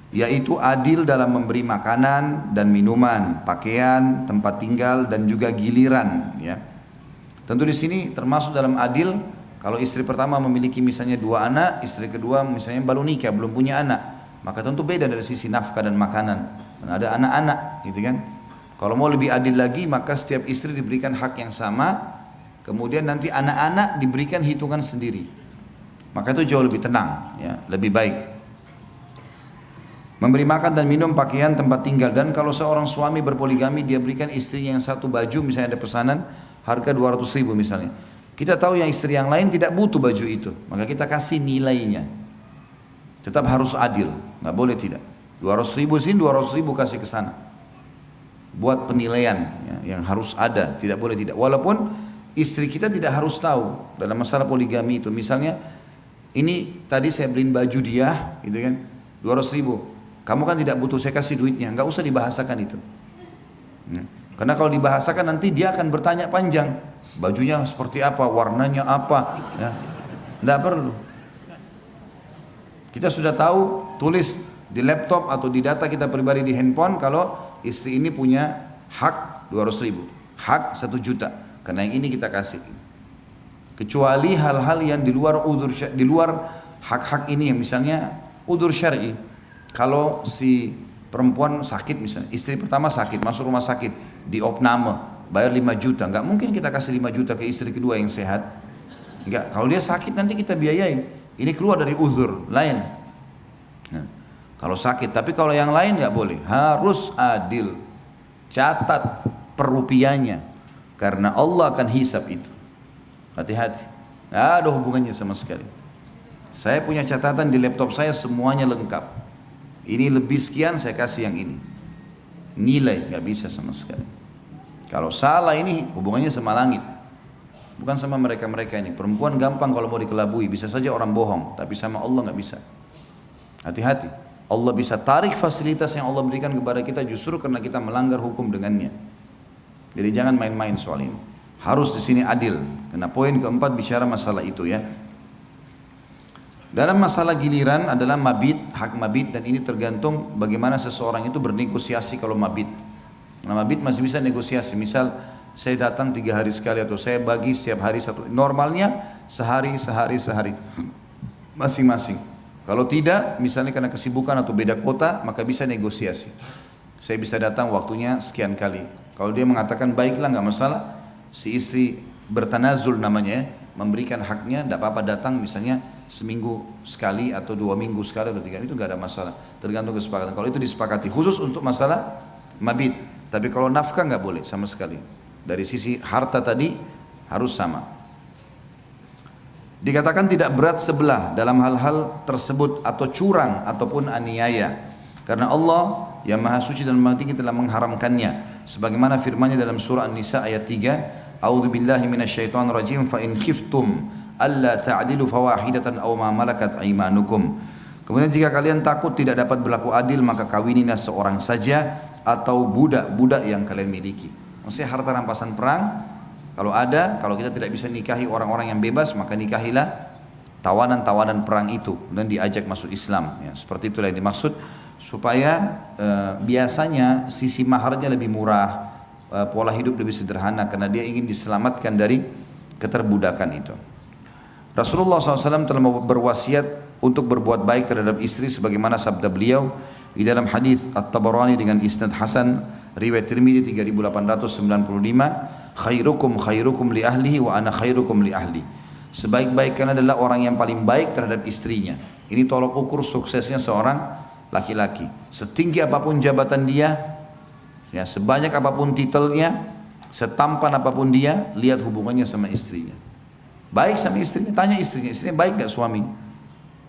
yaitu adil dalam memberi makanan dan minuman, pakaian, tempat tinggal dan juga giliran, ya. Tentu di sini termasuk dalam adil kalau istri pertama memiliki misalnya 2 anak, istri kedua misalnya baru nikah, belum punya anak, maka tentu beda dari sisi nafkah dan makanan. Dan ada anak-anak, gitu kan. Kalau mau lebih adil lagi, maka setiap istri diberikan hak yang sama. Kemudian nanti anak-anak diberikan hitungan sendiri. Maka itu jauh lebih tenang, ya, lebih baik. Memberi makan dan minum, pakaian, tempat tinggal. Dan kalau seorang suami berpoligami, dia berikan istrinya yang satu baju, misalnya ada pesanan harga 200.000 misalnya. Kita tahu yang istri yang lain tidak butuh baju itu, maka kita kasih nilainya. Tetap harus adil, nggak boleh tidak. 200.000 sini, 200.000 kasih ke sana. Buat penilaian, ya, yang harus ada, tidak boleh tidak. Walaupun istri kita tidak harus tahu dalam masalah poligami itu. Misalnya, ini tadi saya beliin baju dia, gitu kan, 200.000. Kamu kan tidak butuh, saya kasih duitnya. Nggak usah dibahasakan itu. Karena kalau dibahasakan nanti dia akan bertanya panjang. Bajunya seperti apa, warnanya apa, ya. Nggak perlu. Kita sudah tahu, tulis di laptop atau di data kita pribadi di handphone kalau istri ini punya hak 200.000, hak 1 juta. Karena yang ini kita kasih. Kecuali hal-hal yang di luar udzur, di luar hak-hak ini, yang misalnya udzur syar'i. Kalau si perempuan sakit misalnya, istri pertama sakit, masuk rumah sakit, diopname, bayar 5 juta. Enggak mungkin kita kasih 5 juta ke istri kedua yang sehat. Enggak, kalau dia sakit nanti kita biayain. Ini keluar dari udzur lain. Nah, kalau sakit, tapi kalau yang lain enggak boleh. Harus adil. Catat per rupiahnya. Karena Allah akan hisab itu. Hati-hati. Nggak ada hubungannya sama sekali. Saya punya catatan di laptop saya, semuanya lengkap. Ini lebih sekian, saya kasih yang ini. Nilai, nggak bisa sama sekali. Kalau salah ini hubungannya sama langit. Bukan sama mereka-mereka ini. Perempuan gampang kalau mau dikelabui. Bisa saja orang bohong. Tapi sama Allah nggak bisa. Hati-hati. Allah bisa tarik fasilitas yang Allah berikan kepada kita justru karena kita melanggar hukum dengannya. Jadi jangan main-main soal ini. Harus di sini adil. Karena poin keempat bicara masalah itu, ya. Dalam masalah giliran adalah mabit, hak mabit, dan ini tergantung bagaimana seseorang itu bernegosiasi kalau mabit. Nah, mabit masih bisa negosiasi. Misal saya datang 3 hari sekali atau saya bagi setiap hari satu. Normalnya sehari masing-masing. Kalau tidak, misalnya karena kesibukan atau beda kota, maka bisa negosiasi. Saya bisa datang waktunya sekian kali. Kalau dia mengatakan baiklah nggak masalah, si istri bertanazul namanya, ya, memberikan haknya, tidak apa-apa datang misalnya seminggu sekali atau 2 minggu sekali atau 3, itu nggak ada masalah. Tergantung kesepakatan. Kalau itu disepakati khusus untuk masalah mabit. Tapi kalau nafkah nggak boleh sama sekali. Dari sisi harta tadi harus sama. Dikatakan tidak berat sebelah dalam hal-hal tersebut atau curang ataupun aniaya. Karena Allah yang Maha Suci dan Maha Tinggi telah mengharamkannya. Sebagaimana firman-Nya dalam surah An-Nisa ayat 3, A'udzu billahi minasyaitonir rajim, fa in khiftum alla ta'dilu fawahidatan aw ma malakat aymanukum. Kemudian jika kalian takut tidak dapat berlaku adil, maka kawinilah seorang saja atau budak-budak yang kalian miliki. Maksudnya harta rampasan perang kalau ada, kalau kita tidak bisa nikahi orang-orang yang bebas, maka nikahilah tawanan-tawanan perang itu dan diajak masuk Islam, ya. Seperti itulah yang dimaksud, supaya biasanya sisi maharnya lebih murah, pola hidup lebih sederhana karena dia ingin diselamatkan dari keterbudakan itu. Rasulullah SAW telah berwasiat untuk berbuat baik terhadap istri sebagaimana sabda beliau di dalam hadis At-Tabarani dengan isnad hasan, riwayat Tirmidzi 3895, khairukum li ahlihi wa ana khairukum li ahli. Sebaik-baik kalian adalah orang yang paling baik terhadap istrinya. Ini tolok ukur suksesnya seorang laki-laki. Setinggi apapun jabatan dia, ya, sebanyak apapun titelnya, setampan apapun dia, lihat hubungannya sama istrinya. Baik sama istrinya, tanya istrinya baik gak suami?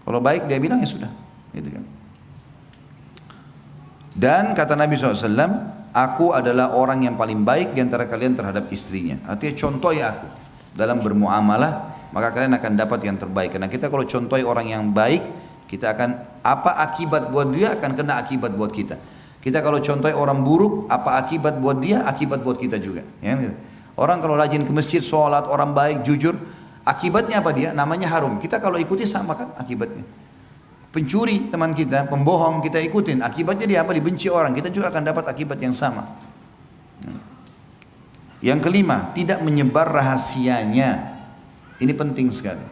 Kalau baik dia bilang ya sudah, gitu kan. Dan kata Nabi SAW, aku adalah orang yang paling baik di antara kalian terhadap istrinya. Artinya contohi aku dalam bermuamalah, maka kalian akan dapat yang terbaik. Karena kita kalau contohi orang yang baik, kita akan, apa akibat buat dia akan kena akibat buat kita. Kita kalau contohi orang buruk, apa akibat buat dia, akibat buat kita juga, ya. Orang kalau rajin ke masjid, sholat, orang baik, jujur, Akibatnya apa dia? Namanya harum. Kita kalau ikuti sama kan akibatnya. Pencuri teman kita, pembohong kita ikutin. Akibatnya dia apa? Dibenci orang. Kita juga akan dapat akibat yang sama. Yang kelima, tidak menyebar rahasianya. Ini penting sekali.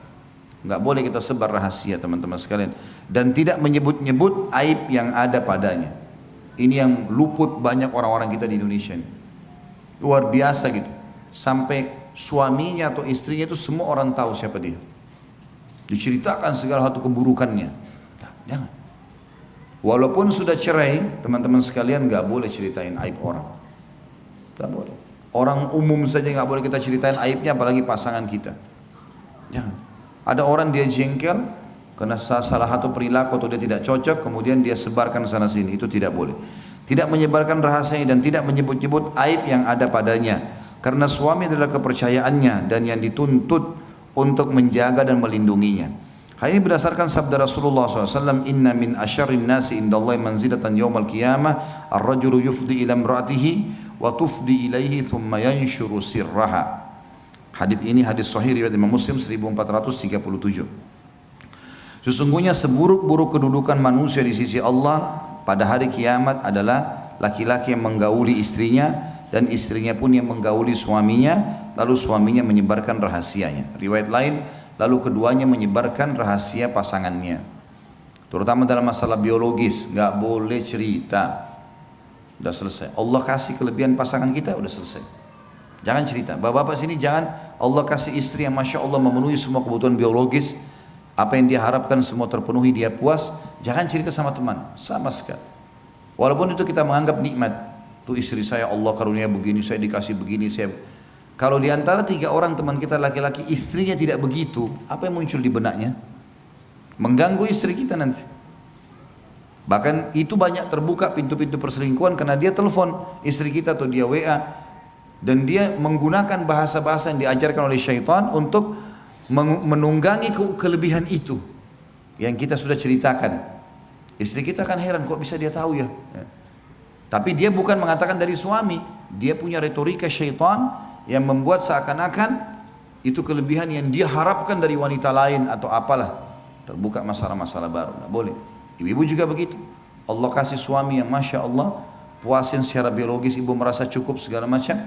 Enggak boleh kita sebar rahasia teman-teman sekalian. Dan tidak menyebut-nyebut aib yang ada padanya. Ini yang luput banyak orang-orang kita di Indonesia ini. Luar biasa gitu. Sampai suaminya atau istrinya itu semua orang tahu siapa dia. Diceritakan segala satu keburukannya. Nah, jangan. Walaupun sudah cerai, teman-teman sekalian nggak boleh ceritain aib orang. Nggak boleh. Orang umum saja nggak boleh kita ceritain aibnya, apalagi pasangan kita. Jangan. Ada orang dia jengkel karena salah satu perilaku atau dia tidak cocok, kemudian dia sebarkan sana sini. Itu tidak boleh. Tidak menyebarkan rahasianya dan tidak menyebut-nyebut aib yang ada padanya. Karena suami adalah kepercayaannya dan yang dituntut untuk menjaga dan melindunginya. Hal ini berdasarkan sabda Rasulullah SAW, Inna min asyarrin nasi indallahi manzilatan yawmal qiyamah ar-rajulu yufdi ila imra'atihi wa tufdi ilaihi thumma yanshuru sirraha. Hadis ini hadis sahih riwayat Imam Muslim 1437. Sesungguhnya seburuk-buruk kedudukan manusia di sisi Allah pada hari kiamat adalah laki-laki yang menggauli istrinya dan istrinya pun yang menggauli suaminya, lalu suaminya menyebarkan rahasianya. Riwayat lain, lalu keduanya menyebarkan rahasia pasangannya. Terutama dalam masalah biologis, nggak boleh cerita. Udah selesai. Allah kasih kelebihan pasangan kita, udah selesai. Jangan cerita. Bapak-bapak sini jangan, Allah kasih istri yang Masya Allah memenuhi semua kebutuhan biologis, apa yang dia harapkan semua terpenuhi, dia puas. Jangan cerita sama teman, sama sekali. Walaupun itu kita menganggap nikmat. Tuh istri saya Allah karunia begini, saya dikasih begini, saya. Kalau di antara 3 orang teman kita laki-laki istrinya tidak begitu, apa yang muncul di benaknya? Mengganggu istri kita nanti. Bahkan itu banyak terbuka pintu-pintu perselingkuhan karena dia telepon istri kita atau dia WA. Dan dia menggunakan bahasa-bahasa yang diajarkan oleh syaitan untuk menunggangi kelebihan itu yang kita sudah ceritakan. Istri kita kan heran kok bisa dia tahu ya. Tapi dia bukan mengatakan dari suami, dia punya retorika syaitan yang membuat seakan-akan itu kelebihan yang dia harapkan dari wanita lain atau apalah. Terbuka masalah-masalah baru. Nggak boleh. Ibu-ibu juga begitu. Allah kasih suami yang Masya Allah puasin secara biologis, ibu merasa cukup segala macam.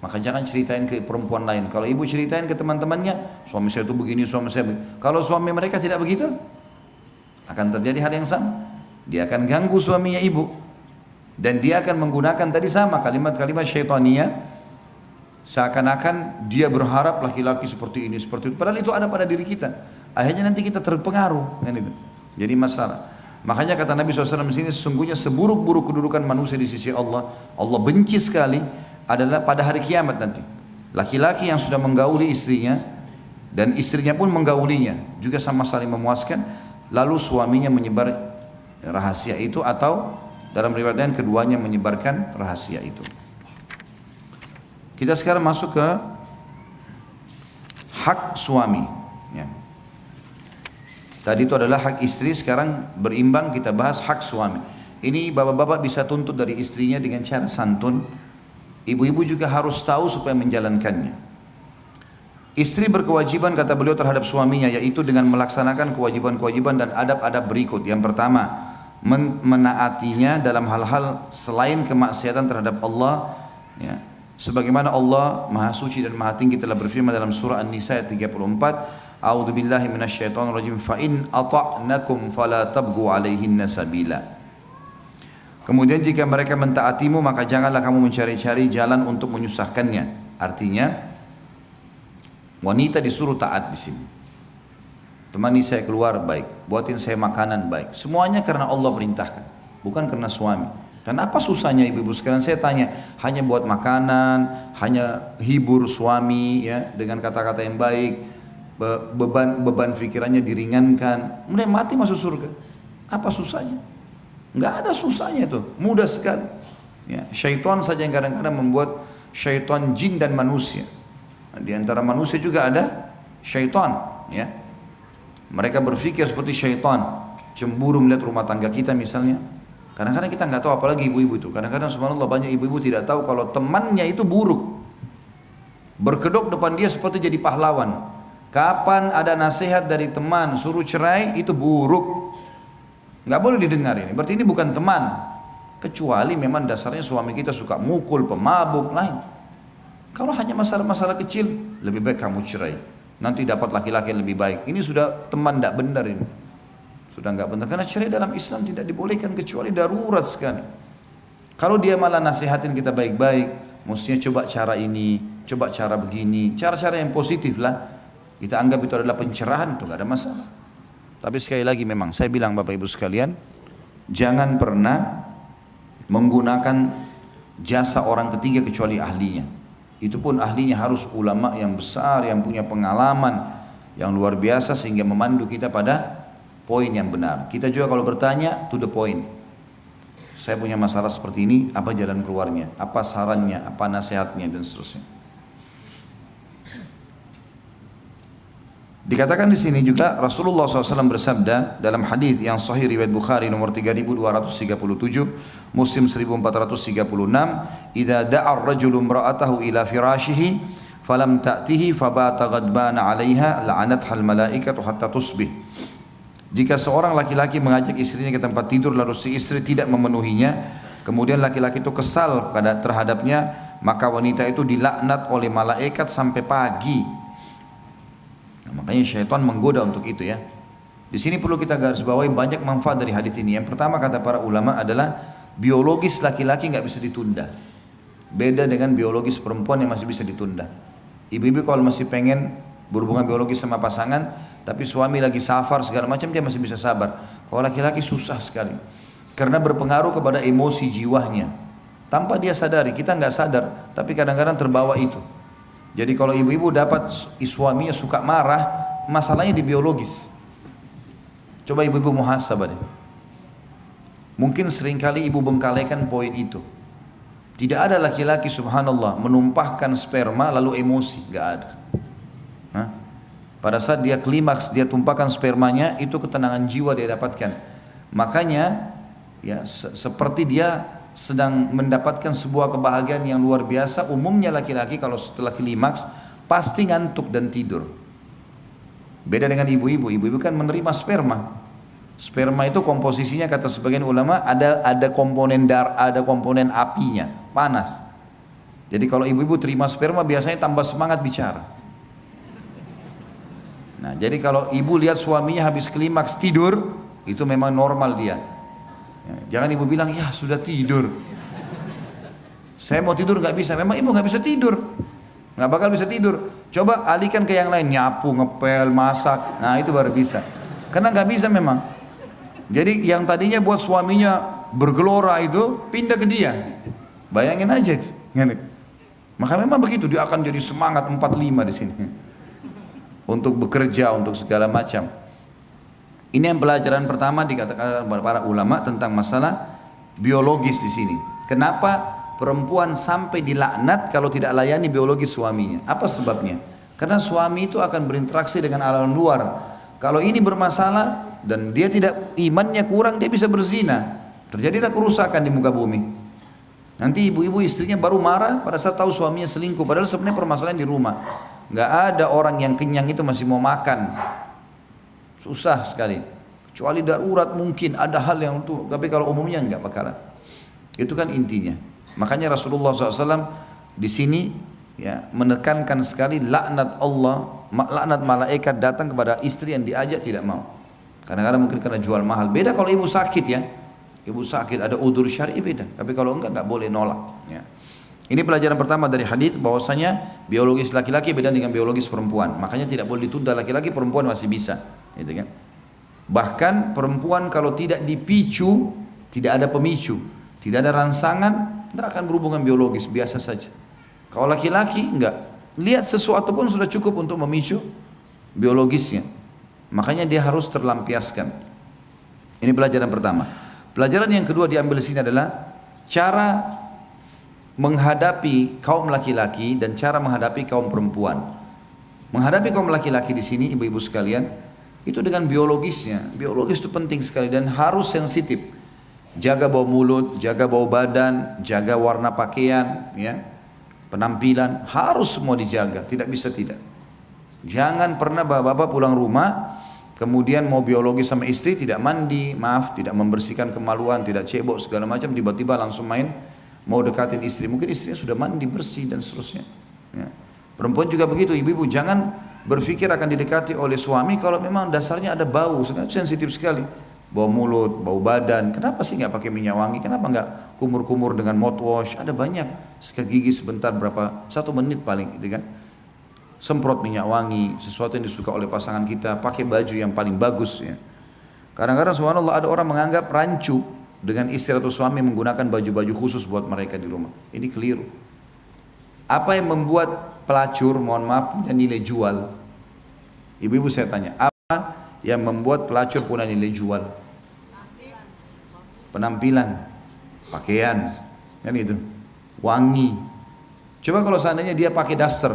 Maka jangan ceritain ke perempuan lain. Kalau ibu ceritain ke teman-temannya, suami saya itu begini, suami saya begini. Kalau suami mereka tidak begitu, akan terjadi hal yang sama. Dia akan ganggu suaminya ibu. Dan dia akan menggunakan tadi sama kalimat-kalimat syaitaniyah. Seakan-akan dia berharap laki-laki seperti ini, seperti itu. Padahal itu ada pada diri kita. Akhirnya nanti kita terpengaruh. Kan itu. Jadi masalah. Makanya kata Nabi SAW di sini, sesungguhnya seburuk-buruk kedudukan manusia di sisi Allah, Allah benci sekali, adalah pada hari kiamat nanti. Laki-laki yang sudah menggauli istrinya dan istrinya pun menggaulinya juga sama saling memuaskan, lalu suaminya menyebar rahasia itu atau dalam riwayat lain keduanya menyebarkan rahasia itu. Kita sekarang masuk ke hak suami ya. Tadi itu adalah hak istri, sekarang berimbang kita bahas hak suami. Ini bapak-bapak bisa tuntut dari istrinya dengan cara santun. Ibu-ibu juga harus tahu supaya menjalankannya. Istri berkewajiban kata beliau terhadap suaminya, yaitu dengan melaksanakan kewajiban-kewajiban dan adab-adab berikut. Yang pertama, menaatinya dalam hal-hal selain kemaksiatan terhadap Allah ya. Sebagaimana Allah Maha Suci dan Maha Tinggi telah berfirman dalam surah An-Nisa ayat 34, A'udzubillahi minasyaitonirrajim, fa in ata'nakum fala tabghu 'alaihinna sabila. Kemudian jika mereka mentaatimu maka janganlah kamu mencari-cari jalan untuk menyusahkannya. Artinya wanita disuruh taat di sini. Temani saya keluar baik, buatin saya makanan baik. Semuanya karena Allah perintahkan, bukan karena suami. Dan apa susahnya ibu-ibu sekalian? Saya tanya, hanya buat makanan, hanya hibur suami ya dengan kata-kata yang baik, beban pikirannya diringankan, kemudian mati masuk surga. Apa susahnya? Enggak ada susahnya tuh, mudah sekali. Ya, syaitan saja yang kadang-kadang membuat syaitan jin dan manusia. Nah, di antara manusia juga ada syaitan, ya. Mereka berpikir seperti syaitan, cemburu melihat rumah tangga kita misalnya. Kadang-kadang kita nggak tahu, apalagi ibu-ibu itu. Kadang-kadang subhanallah banyak ibu-ibu tidak tahu kalau temannya itu buruk. Berkedok depan dia seperti jadi pahlawan. Kapan ada nasihat dari teman suruh cerai, itu buruk. Nggak boleh didengar ini. Berarti ini bukan teman. Kecuali memang dasarnya suami kita suka mukul, pemabuk, lain. Kalau hanya masalah-masalah kecil, lebih baik kamu cerai. Nanti dapat laki-laki yang lebih baik. Ini sudah teman tidak benar ini. Sudah nggak benar. Karena cerai dalam Islam tidak dibolehkan kecuali darurat sekali. Kalau dia malah nasihatin kita baik-baik, mestinya coba cara ini, coba cara begini, cara-cara yang positif lah. Kita anggap itu adalah pencerahan, itu nggak ada masalah. Tapi sekali lagi memang saya bilang Bapak Ibu sekalian, jangan pernah menggunakan jasa orang ketiga kecuali ahlinya. Itu pun ahlinya harus ulama yang besar, yang punya pengalaman yang luar biasa sehingga memandu kita pada poin yang benar. Kita juga kalau bertanya to the point. Saya punya masalah seperti ini, apa jalan keluarnya, apa sarannya, apa nasihatnya dan seterusnya. Dikatakan di sini juga Rasulullah SAW bersabda dalam hadis yang sahih riwayat Bukhari nomor 3237, Muslim 1436, "Idza da'a ar-rajulu imra'atahu ila firashihi falam ta'tihi fabata ghadbana 'alaiha la'anatha al-malaikatu hatta tusbih." Jika seorang laki-laki mengajak istrinya ke tempat tidur lalu si istri tidak memenuhinya, kemudian laki-laki itu kesal terhadapnya, maka wanita itu dilaknat oleh malaikat sampai pagi. Makanya syaitan menggoda untuk itu ya. Di sini perlu kita garis bawahi banyak manfaat dari hadis ini. Yang pertama kata para ulama adalah biologis laki-laki nggak bisa ditunda. Beda dengan biologis perempuan yang masih bisa ditunda. Ibu-ibu kalau masih pengen berhubungan biologis sama pasangan, tapi suami lagi safar segala macam dia masih bisa sabar. Kalau laki-laki susah sekali. Karena berpengaruh kepada emosi jiwanya. Tanpa dia sadari, kita nggak sadar, tapi kadang-kadang terbawa itu. Jadi kalau ibu-ibu dapat suaminya suka marah, masalahnya di biologis. Coba ibu-ibu muhasabah deh. Mungkin seringkali ibu bengkalikan poin itu. Tidak ada laki-laki subhanallah menumpahkan sperma lalu emosi, gak ada. Hah? Pada saat dia klimaks, dia tumpahkan spermanya, itu ketenangan jiwa dia dapatkan. Makanya ya seperti dia sedang mendapatkan sebuah kebahagiaan yang luar biasa. Umumnya laki-laki kalau setelah klimaks pasti ngantuk dan tidur. Beda dengan ibu-ibu. Ibu-ibu kan menerima sperma. Sperma itu komposisinya kata sebagian ulama ada komponen ada komponen apinya, panas. Jadi kalau ibu-ibu terima sperma biasanya tambah semangat bicara. Nah, jadi kalau ibu lihat suaminya habis klimaks tidur, itu memang normal dia. Jangan ibu bilang, ya sudah tidur. Saya mau tidur nggak bisa. Memang ibu nggak bisa tidur, nggak bakal bisa tidur. Coba alihkan ke yang lain, nyapu, ngepel, masak. Nah itu baru bisa. Karena nggak bisa memang. Jadi yang tadinya buat suaminya bergelora itu pindah ke dia. Bayangin aja. Maka memang begitu, dia akan jadi semangat 45 di sini. Untuk bekerja, untuk segala macam. Ini yang pelajaran pertama dikatakan para ulama tentang masalah biologis di sini. Kenapa perempuan sampai dilaknat kalau tidak layani biologis suaminya? Apa sebabnya? Karena suami itu akan berinteraksi dengan alam luar. Kalau ini bermasalah dan dia tidak imannya kurang, dia bisa berzina. Terjadilah kerusakan di muka bumi. Nanti ibu-ibu istrinya baru marah pada saat tahu suaminya selingkuh. Padahal sebenarnya permasalahan di rumah. Nggak ada orang yang kenyang itu masih mau makan. Susah sekali. Kecuali darurat mungkin ada hal yang itu. Tapi kalau umumnya enggak bakalan. Itu kan intinya. Makanya Rasulullah SAW di sini ya menekankan sekali laknat Allah, laknat malaikat datang kepada istri yang diajak tidak mau. Kadang-kadang mungkin karena jual mahal. Beda kalau ibu sakit ya. Ibu sakit ada udzur syar'i beda. Tapi kalau enggak boleh nolak. Ya. Ini pelajaran pertama dari hadis bahwasanya biologis laki-laki beda dengan biologis perempuan. Makanya tidak boleh ditunda laki-laki, perempuan masih bisa. Gitu kan? Bahkan perempuan kalau tidak dipicu, tidak ada pemicu, tidak ada rangsangan, tidak akan berhubungan biologis, biasa saja. Kalau laki-laki enggak, lihat sesuatu pun sudah cukup untuk memicu biologisnya. Makanya dia harus terlampiaskan. Ini pelajaran pertama. Pelajaran yang kedua diambil di sini adalah cara menghadapi kaum laki-laki dan cara menghadapi kaum perempuan. Menghadapi kaum laki-laki di sini, ibu-ibu sekalian, itu dengan biologisnya. Biologis itu penting sekali dan harus sensitif. Jaga bau mulut, jaga bau badan, jaga warna pakaian, ya, penampilan, harus semua dijaga, tidak bisa tidak. Jangan pernah bapak-bapak pulang rumah, kemudian mau biologi sama istri, tidak mandi, maaf, tidak membersihkan kemaluan, tidak cebok segala macam, tiba-tiba langsung main, mau dekatin istri. Mungkin istrinya sudah mandi, bersih dan seterusnya. Ya. Perempuan juga begitu, ibu-ibu jangan berpikir akan didekati oleh suami kalau memang dasarnya ada bau, sensitif sekali. Bau mulut, bau badan, kenapa sih nggak pakai minyak wangi, kenapa nggak kumur-kumur dengan mouthwash, ada banyak, sikat gigi sebentar berapa, 1 menit paling gitu kan. Semprot minyak wangi, sesuatu yang disuka oleh pasangan kita, pakai baju yang paling bagus ya. Kadang-kadang subhanallah ada orang menganggap rancu dengan istri atau suami menggunakan baju-baju khusus buat mereka di rumah. Ini keliru. Apa yang membuat pelacur, mohon maaf, punya nilai jual? Ibu-ibu saya tanya, apa yang membuat pelacur punya nilai jual? Penampilan, pakaian, kan itu, wangi. Coba kalau seandainya dia pakai daster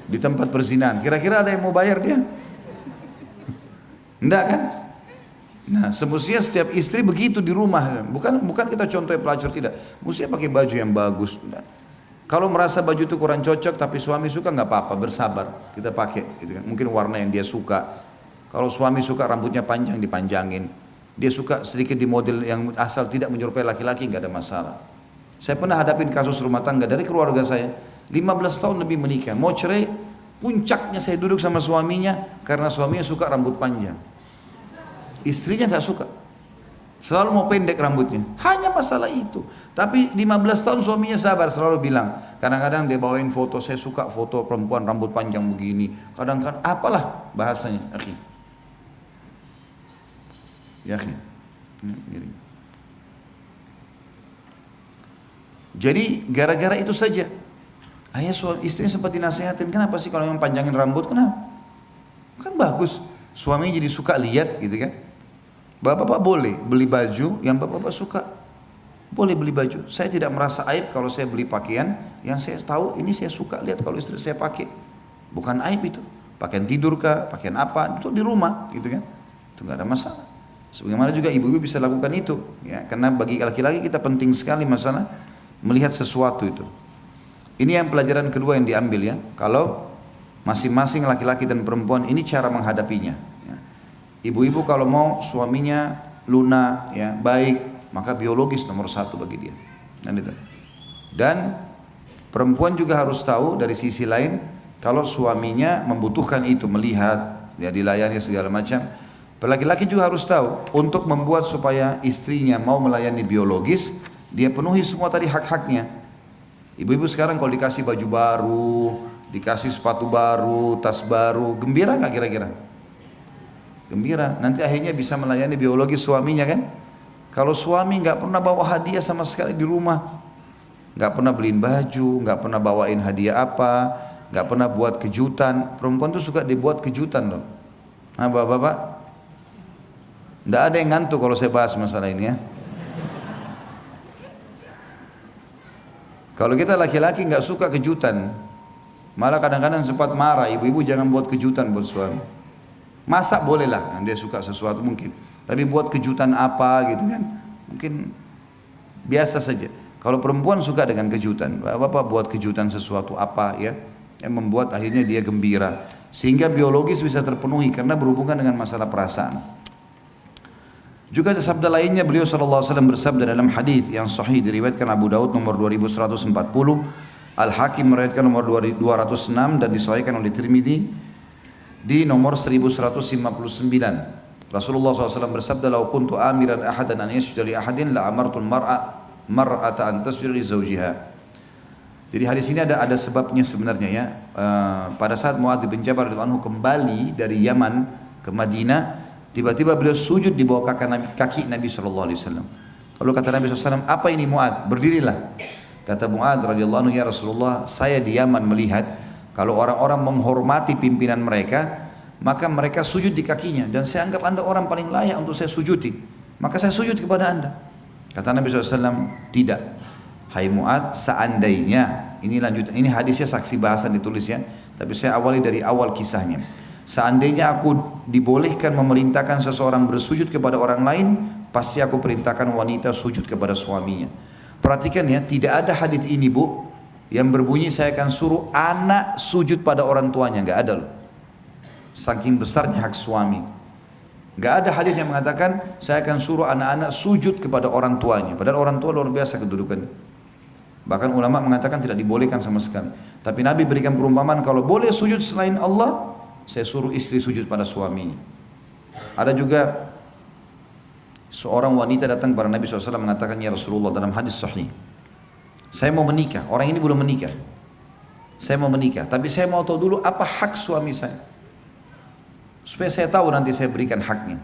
di tempat perzinahan, kira-kira ada yang mau bayar dia? Enggak kan? Nah, semestinya setiap istri begitu di rumah, bukan kita contohnya pelacur, tidak. Mestinya pakai baju yang bagus. Enggak. Kalau merasa baju itu kurang cocok tapi suami suka, nggak apa-apa, bersabar, kita pakai gitu kan. Mungkin warna yang dia suka. Kalau suami suka rambutnya panjang, dipanjangin. Dia suka sedikit di model yang asal tidak menyerupai laki-laki, nggak ada masalah. Saya pernah hadapin kasus rumah tangga dari keluarga saya, 15 tahun lebih menikah, mau cerai, puncaknya saya duduk sama suaminya karena suaminya suka rambut panjang. Istrinya nggak suka. Selalu mau pendek rambutnya, hanya masalah itu. Tapi 15 tahun suaminya sabar, selalu bilang. Kadang-kadang dia bawain foto, saya suka foto perempuan rambut panjang begini. Kadang-kadang apalah bahasanya, akhi. Ya akhi. Jadi gara-gara itu saja, ayah istrinya sempat dinasehatin, kenapa sih kalau yang panjangin rambut, kenapa? Kan bagus, suaminya jadi suka lihat gitu kan. Bapak-bapak boleh beli baju yang bapak-bapak suka. Boleh beli baju. Saya tidak merasa aib kalau saya beli pakaian yang saya tahu ini saya suka lihat kalau istri saya pakai. Bukan aib itu. Pakaian tidur kah, pakaian apa, itu di rumah gitu kan. Itu enggak ada masalah. Sebagaimana juga ibu-ibu bisa lakukan itu ya, karena bagi laki-laki kita penting sekali masalah melihat sesuatu itu. Ini yang pelajaran kedua yang diambil ya. Kalau masing-masing laki-laki dan perempuan ini cara menghadapinya. Ibu-ibu kalau mau suaminya lunak, ya, baik, maka biologis nomor 1 bagi dia. Dan perempuan juga harus tahu dari sisi lain, kalau suaminya membutuhkan itu, melihat, ya, dilayani segala macam. Laki-laki juga harus tahu, untuk membuat supaya istrinya mau melayani biologis, dia penuhi semua tadi hak-haknya. Ibu-ibu sekarang kalau dikasih baju baru, dikasih sepatu baru, tas baru, gembira nggak kira-kira? Gembira, nanti akhirnya bisa melayani biologis suaminya kan. Kalau suami nggak pernah bawa hadiah sama sekali di rumah, nggak pernah beliin baju, nggak pernah bawain hadiah apa, nggak pernah buat kejutan. Perempuan tuh suka dibuat kejutan loh. Nah bapak-bapak, nggak ada yang ngantuk kalau saya bahas masalah ini ya. Kalau kita laki-laki nggak suka kejutan, malah kadang-kadang sempat marah, ibu-ibu jangan buat kejutan buat suami. Masak boleh lah, dia suka sesuatu mungkin. Tapi buat kejutan apa gitu kan, mungkin biasa saja. Kalau perempuan suka dengan kejutan, bapak buat kejutan sesuatu apa ya, yang membuat akhirnya dia gembira. Sehingga biologis bisa terpenuhi karena berhubungan dengan masalah perasaan. Juga ada sabda lainnya, beliau SAW bersabda dalam hadis yang sahih diriwayatkan Abu Daud nomor 2140, Al-Hakim meriwayatkan nomor 206 dan disahihkan oleh Tirmidzi di nomor 1159. Rasulullah SAW bersabda, "Lau kuntu amiran ahadan an yasjuda li ahadin la amartul mar'ata an tasjuda li zawjiha." Jadi hadis ini ada sebabnya sebenarnya ya. Pada saat Muadz bin Jabal radhiyallahu anhu kembali dari Yaman ke Madinah, tiba-tiba beliau sujud di bawah kaki Nabi SAW. Lalu kata Nabi SAW, "Apa ini Muadz? Berdirilah." Kata Muadz radhiyallahu anhu, "Ya Rasulullah, saya di Yaman melihat kalau orang-orang menghormati pimpinan mereka, maka mereka sujud di kakinya. Dan saya anggap anda orang paling layak untuk saya sujudi. Maka saya sujud kepada anda." Kata Nabi SAW, "Tidak. Hai Mu'adz, seandainya," ini lanjutan, ini hadisnya saksi bahasan ditulis ya, tapi saya awali dari awal kisahnya. "Seandainya aku dibolehkan memerintahkan seseorang bersujud kepada orang lain, pasti aku perintahkan wanita sujud kepada suaminya." Perhatikan ya, tidak ada hadis ini bu, yang berbunyi saya akan suruh anak sujud pada orang tuanya. Nggak ada loh. Saking besarnya hak suami. Nggak ada hadis yang mengatakan saya akan suruh anak-anak sujud kepada orang tuanya. Padahal orang tua luar biasa kedudukannya. Bahkan ulama mengatakan tidak dibolehkan sama sekali. Tapi Nabi berikan perumpamaan kalau boleh sujud selain Allah, saya suruh istri sujud pada suaminya. Ada juga seorang wanita datang kepada Nabi SAW mengatakan, ya Rasulullah, dalam hadis sahih, saya mau menikah, orang ini belum menikah. Saya mau menikah, tapi saya mau tahu dulu apa hak suami saya. Supaya saya tahu nanti saya berikan haknya.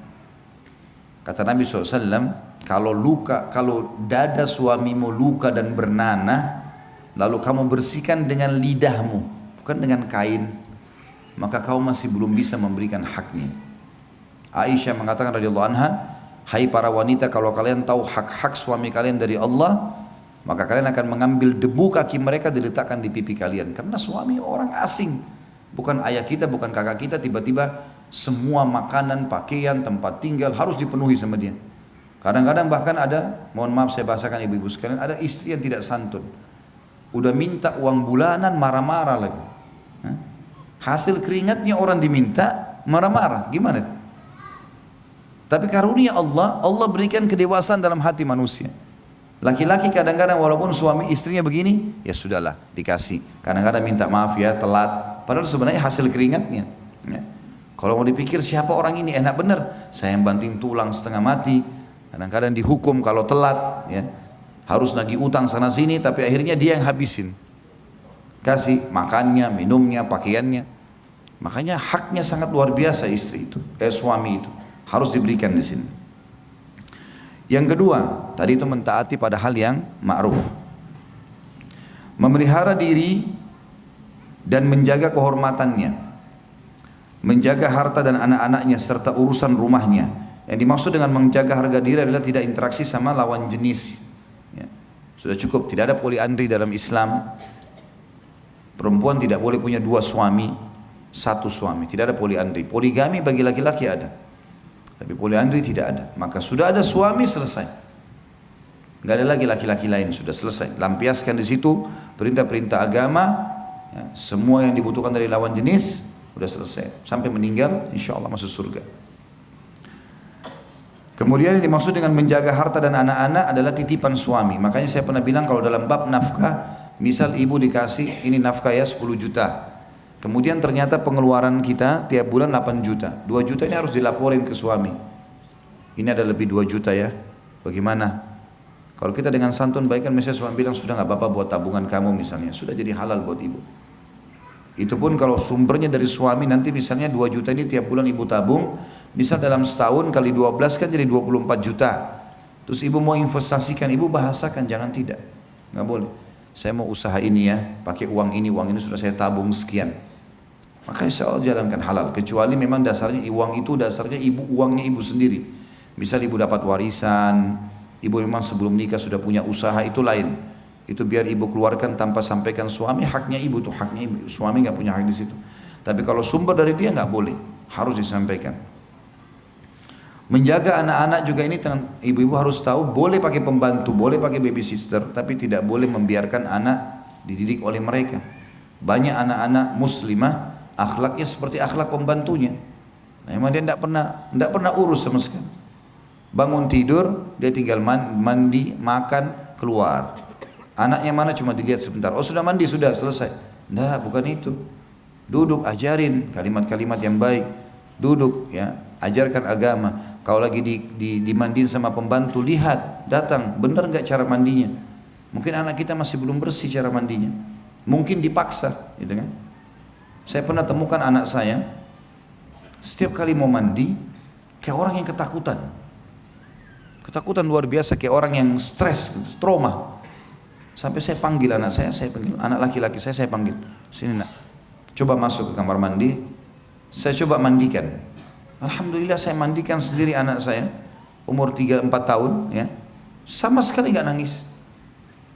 Kata Nabi SAW, kalau dada suamimu luka dan bernanah, lalu kamu bersihkan dengan lidahmu, bukan dengan kain, maka kau masih belum bisa memberikan haknya. Aisyah mengatakan radhiyallahu anha, hai para wanita, kalau kalian tahu hak-hak suami kalian dari Allah, maka kalian akan mengambil debu kaki mereka diletakkan di pipi kalian. Karena suami orang asing, bukan ayah kita, bukan kakak kita, tiba-tiba semua makanan, pakaian, tempat tinggal harus dipenuhi sama dia. Kadang-kadang bahkan ada, mohon maaf saya bahasakan ibu-ibu sekalian, ada istri yang tidak santun. Udah minta uang bulanan, marah-marah lagi. Hasil keringatnya orang diminta, marah-marah. Gimana? Tapi karunia Allah, Allah berikan kedewasaan dalam hati manusia. Laki-laki kadang-kadang walaupun suami istrinya begini, ya sudahlah, dikasih. Kadang-kadang minta maaf ya, telat. Padahal sebenarnya hasil keringatnya. Ya. Kalau mau dipikir siapa orang ini, enak bener. Saya yang banting tulang setengah mati. Kadang-kadang dihukum kalau telat. Ya. Harus nagih utang sana sini, tapi akhirnya dia yang habisin. Kasih makannya, minumnya, pakaiannya. Makanya haknya sangat luar biasa istri itu, suami itu. Harus diberikan di sini. Yang kedua, tadi itu mentaati pada hal yang ma'ruf. Memelihara diri dan menjaga kehormatannya. Menjaga harta dan anak-anaknya serta urusan rumahnya. Yang dimaksud dengan menjaga harga diri adalah tidak interaksi sama lawan jenis. Ya. Sudah cukup, tidak ada poliandri dalam Islam. Perempuan tidak boleh punya dua suami, satu suami. Tidak ada poliandri. Poligami bagi laki-laki ada. Tapi poliandri tidak ada. Maka sudah ada suami, selesai. Nggak ada lagi laki-laki lain, sudah selesai. Lampiaskan di situ perintah-perintah agama, ya, semua yang dibutuhkan dari lawan jenis sudah selesai. Sampai meninggal, insya Allah masuk surga. Kemudian yang dimaksud dengan menjaga harta dan anak-anak adalah titipan suami. Makanya saya pernah bilang kalau dalam bab nafkah, misal ibu dikasih ini nafkah ya 10 juta. Kemudian ternyata pengeluaran kita tiap bulan 8 juta. 2 juta ini harus dilaporin ke suami. Ini ada lebih 2 juta ya. Bagaimana? Kalau kita dengan santun baik kan misalnya suami bilang sudah nggak apa-apa buat tabungan kamu misalnya. Sudah jadi halal buat ibu. Itu pun kalau sumbernya dari suami nanti misalnya 2 juta ini tiap bulan ibu tabung. Misal dalam setahun kali 12 kan jadi 24 juta. Terus ibu mau investasikan, ibu bahasakan jangan tidak. Nggak boleh. Saya mau usaha ini ya, pakai uang ini sudah saya tabung sekian. Maka insya Allah jalankan halal. Kecuali memang dasarnya uang itu dasarnya uangnya ibu sendiri. Misal ibu dapat warisan, ibu memang sebelum nikah sudah punya usaha, itu lain. Itu biar ibu keluarkan tanpa sampaikan suami, haknya ibu tuh, haknya ibu. Suami nggak punya hak di situ. Tapi kalau sumber dari dia nggak boleh, harus disampaikan. Menjaga anak-anak juga ini ibu-ibu harus tahu, boleh pakai pembantu, boleh pakai babysitter, tapi tidak boleh membiarkan anak dididik oleh mereka. Banyak anak-anak muslimah akhlaknya seperti akhlak pembantunya. Nah, memang dia tidak pernah urus sama sekali. Bangun tidur, dia tinggal mandi, makan, keluar. Anaknya mana cuma dilihat sebentar. Oh sudah mandi, sudah selesai. Nah, bukan itu. Duduk, ajarin kalimat-kalimat yang baik. Duduk, ya, ajarkan agama. Kalau lagi dimandiin sama pembantu, lihat, datang, benar nggak cara mandinya? Mungkin anak kita masih belum bersih cara mandinya. Mungkin dipaksa, gitu kan? Saya pernah temukan anak saya, setiap kali mau mandi, kayak orang yang ketakutan. Ketakutan luar biasa, kayak orang yang stres, trauma. Sampai saya panggil anak saya panggil anak laki-laki saya panggil, sini nak, coba masuk ke kamar mandi, saya coba mandikan. Alhamdulillah saya mandikan sendiri anak saya, umur 3-4 tahun, ya, sama sekali gak nangis.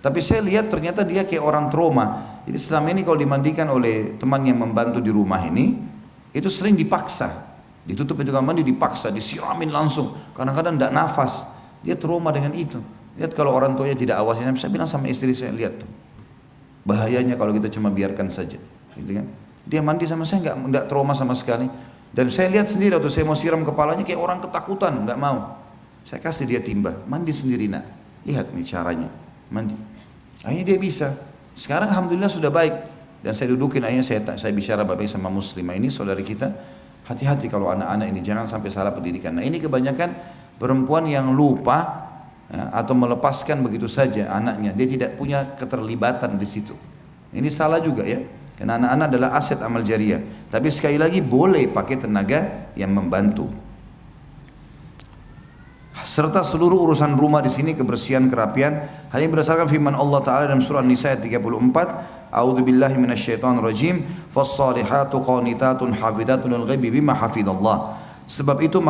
Tapi saya lihat ternyata dia kayak orang trauma. Jadi selama ini kalau dimandikan oleh teman yang membantu di rumah ini, itu sering dipaksa. Ditutup pintu kamar mandi dipaksa, disiramin langsung. Kadang-kadang tidak nafas. Dia trauma dengan itu. Lihat kalau orang tuanya tidak awasin, saya bilang sama istri saya, lihat tuh. bahayanya kalau kita cuma biarkan saja, gitu kan? Dia mandi sama saya nggak trauma sama sekali. Dan saya lihat sendiri waktu saya mau siram kepalanya kayak orang ketakutan, nggak mau. Saya kasih dia timba, mandi sendiri nak. Lihat nih caranya, mandi. Akhirnya dia bisa. Sekarang alhamdulillah sudah baik. Dan saya dudukin, akhirnya saya bicara baik sama muslimah ini, saudari kita. Hati-hati kalau anak-anak ini, jangan sampai salah pendidikan. Nah ini kebanyakan perempuan yang lupa ya, atau melepaskan begitu saja anaknya. Dia tidak punya keterlibatan di situ. Ini salah juga ya. Karena anak-anak adalah aset amal jariah. Tapi sekali lagi boleh pakai tenaga yang membantu. Serta seluruh urusan rumah di sini, kebersihan, kerapian. Hal ini berdasarkan firman Allah Taala dalam surah An-Nisa ayat 34. A'udzu billahi minasyaitonir rajim. Fas-salihatu qanitatun hafidatun lil ghaibi bima hafidallah. Sebab itu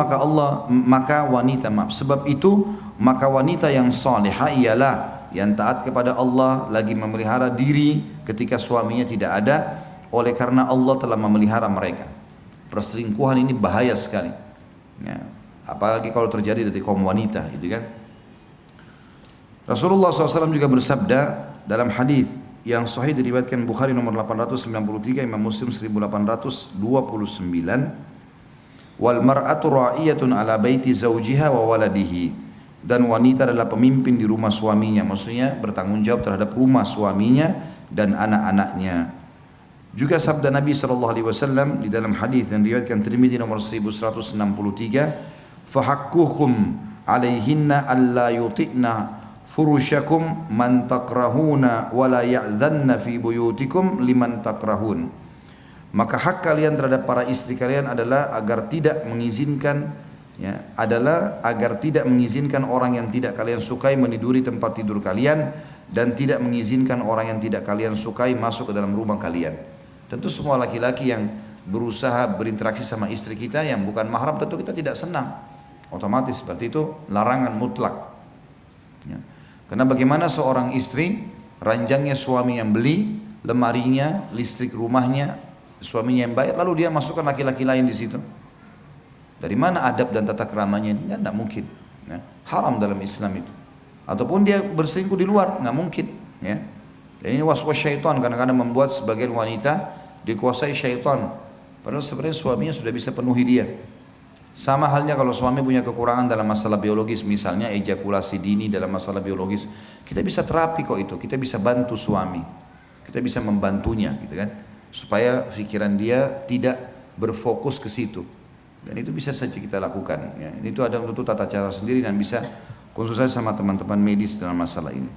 maka wanita yang salihah ialah yang taat kepada Allah, lagi memelihara diri ketika suaminya tidak ada, oleh karena Allah telah memelihara mereka. Perselingkuhan ini bahaya sekali ya, apalagi kalau terjadi dari kaum wanita, gitu kan. Rasulullah SAW juga bersabda dalam hadis yang sahih diriwayatkan Bukhari nomor 893, Imam Muslim 1829, wal mar'atu ra'iyatun ala baiti zawjiha wa waladihi. Dan wanita adalah pemimpin di rumah suaminya, maksudnya bertanggung jawab terhadap rumah suaminya dan anak-anaknya. Juga sabda Nabi SAW di dalam hadis yang diriwayatkan Tirmidzi nomor 1163, fahakkuhum alaihinna alla yuti'na furushakum man takrahuna wa la ya'dhanna fi buyutikum liman takrahun. Maka hak kalian terhadap para istri kalian adalah agar tidak mengizinkan orang yang tidak kalian sukai meniduri tempat tidur kalian, dan tidak mengizinkan orang yang tidak kalian sukai masuk ke dalam rumah kalian. Tentu semua laki-laki yang berusaha berinteraksi sama istri kita yang bukan mahram, tentu kita tidak senang. Otomatis seperti itu, larangan mutlak ya. Karena bagaimana seorang istri, ranjangnya suami yang beli, lemarinya, listrik rumahnya suaminya yang bayar, lalu dia masukkan laki-laki lain di situ. Dari mana adab dan tata keramanya ini? Tidak mungkin ya. Haram dalam Islam itu. Ataupun dia berselingkuh di luar, nggak mungkin ya. Dan ini was-was syaitan, kadang-kadang membuat sebagian wanita dikuasai syaitan, padahal sebenarnya suaminya sudah bisa penuhi dia. Sama halnya kalau suami punya kekurangan dalam masalah biologis, misalnya ejakulasi dini dalam masalah biologis, kita bisa terapi kok itu, kita bisa bantu suami, kita bisa membantunya gitu kan, supaya pikiran dia tidak berfokus ke situ. Dan itu bisa saja kita lakukan ya. Itu ada untuk tata cara sendiri dan bisa konsultasi sama teman-teman medis dalam masalah ini.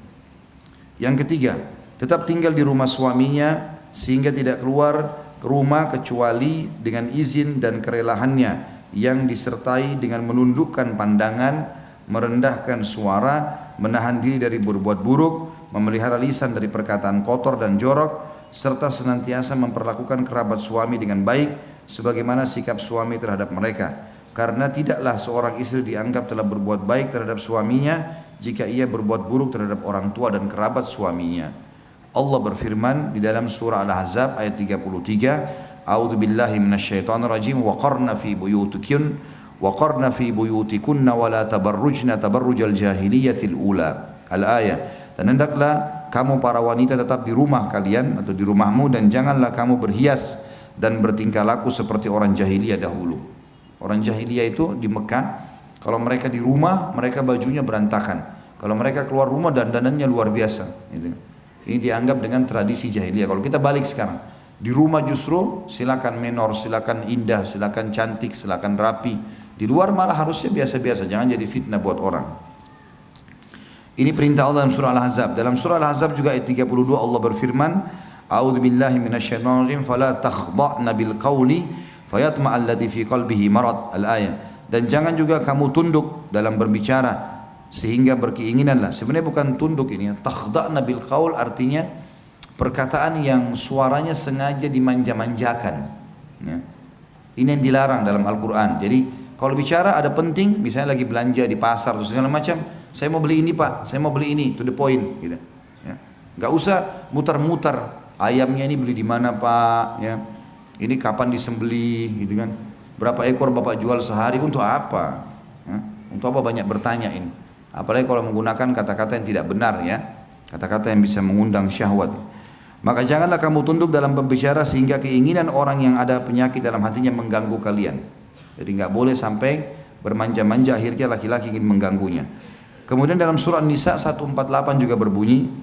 Yang ketiga, tetap tinggal di rumah suaminya sehingga tidak keluar ke rumah kecuali dengan izin dan kerelaannya, yang disertai dengan menundukkan pandangan, merendahkan suara, menahan diri dari berbuat buruk, memelihara lisan dari perkataan kotor dan jorok, serta senantiasa memperlakukan kerabat suami dengan baik sebagaimana sikap suami terhadap mereka. Karena tidaklah seorang istri dianggap telah berbuat baik terhadap suaminya jika ia berbuat buruk terhadap orang tua dan kerabat suaminya. Allah berfirman di dalam surah Al-Ahzab ayat 33, A'udzu billahi minasyaitonir rajim, wa qarna fi buyutikunna wa la tabarrujna tabarrujal jahiliyatil ula. Al-ayah. Dan hendaklah kamu para wanita tetap di rumah kalian atau di rumahmu, dan janganlah kamu berhias dan bertingkah laku seperti orang jahiliyah dahulu. Orang jahiliyah itu di Mekah, kalau mereka di rumah, mereka bajunya berantakan. Kalau mereka keluar rumah, dandanannya luar biasa. Ini dianggap dengan tradisi jahiliyah. Kalau kita balik sekarang, di rumah justru silakan menor, silakan indah, silakan cantik, silakan rapi. Di luar malah harusnya biasa-biasa, jangan jadi fitnah buat orang. Ini perintah Allah dalam surah Al-Ahzab. Dalam surah Al-Ahzab juga ayat 32 Allah berfirman, A'udzu billahi minasyaitonir rajim, fala takhda'na bil qawli fayatma'a alladhi fi qalbihi marad. Al-ayah. Dan jangan juga kamu tunduk dalam berbicara sehingga berkeinginanlah. Sebenarnya bukan tunduk ini, takhda'na bil qaul artinya perkataan yang suaranya sengaja dimanja-manjakan ya. Ini yang dilarang dalam Al-Quran. Jadi kalau bicara ada penting, misalnya lagi belanja di pasar atau segala macam, saya mau beli ini pak, saya mau beli ini, to the point gitu ya. Gak usah muter-muter, ayamnya ini beli di mana pak ya, ini kapan disembelih gitu kan, berapa ekor bapak jual sehari, untuk apa ya? Untuk apa banyak bertanya ini, apalagi kalau menggunakan kata-kata yang tidak benar ya, kata-kata yang bisa mengundang syahwat. Maka janganlah kamu tunduk dalam berbicara sehingga keinginan orang yang ada penyakit dalam hatinya mengganggu kalian. Jadi nggak boleh sampai bermanja-manja akhirnya laki-laki ingin mengganggunya. Kemudian dalam surah An-Nisa 148 juga berbunyi,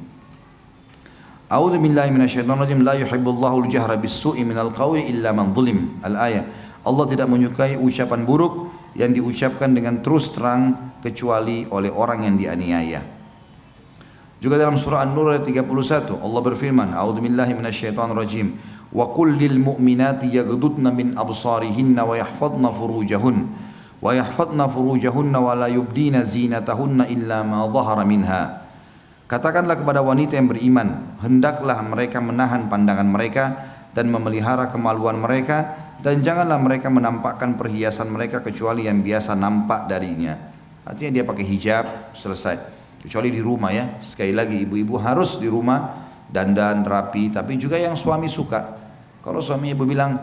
A'udzu billahi minasyaitonir rajim, la yuhibbullahu al-jahra bis-su'i minal qawli illa man zulim. Al-ayah. Allah tidak menyukai ucapan buruk yang diucapkan dengan terus terang kecuali oleh orang yang dianiaya. Juga dalam surah An-Nur ayat 31 Allah berfirman, A'udzu billahi minasyaitonir rajim, wa qul lil mu'minati yaghdudna min absarihinna wa yahfadna furujahunna wa la yubdina zinatahunna illa ma dhahara minha. Katakanlah kepada wanita yang beriman, hendaklah mereka menahan pandangan mereka dan memelihara kemaluan mereka, dan janganlah mereka menampakkan perhiasan mereka kecuali yang biasa nampak darinya. Artinya dia pakai hijab, selesai. Kecuali di rumah ya. Sekali lagi ibu-ibu harus di rumah dandan rapi, tapi juga yang suami suka. Kalau suami ibu bilang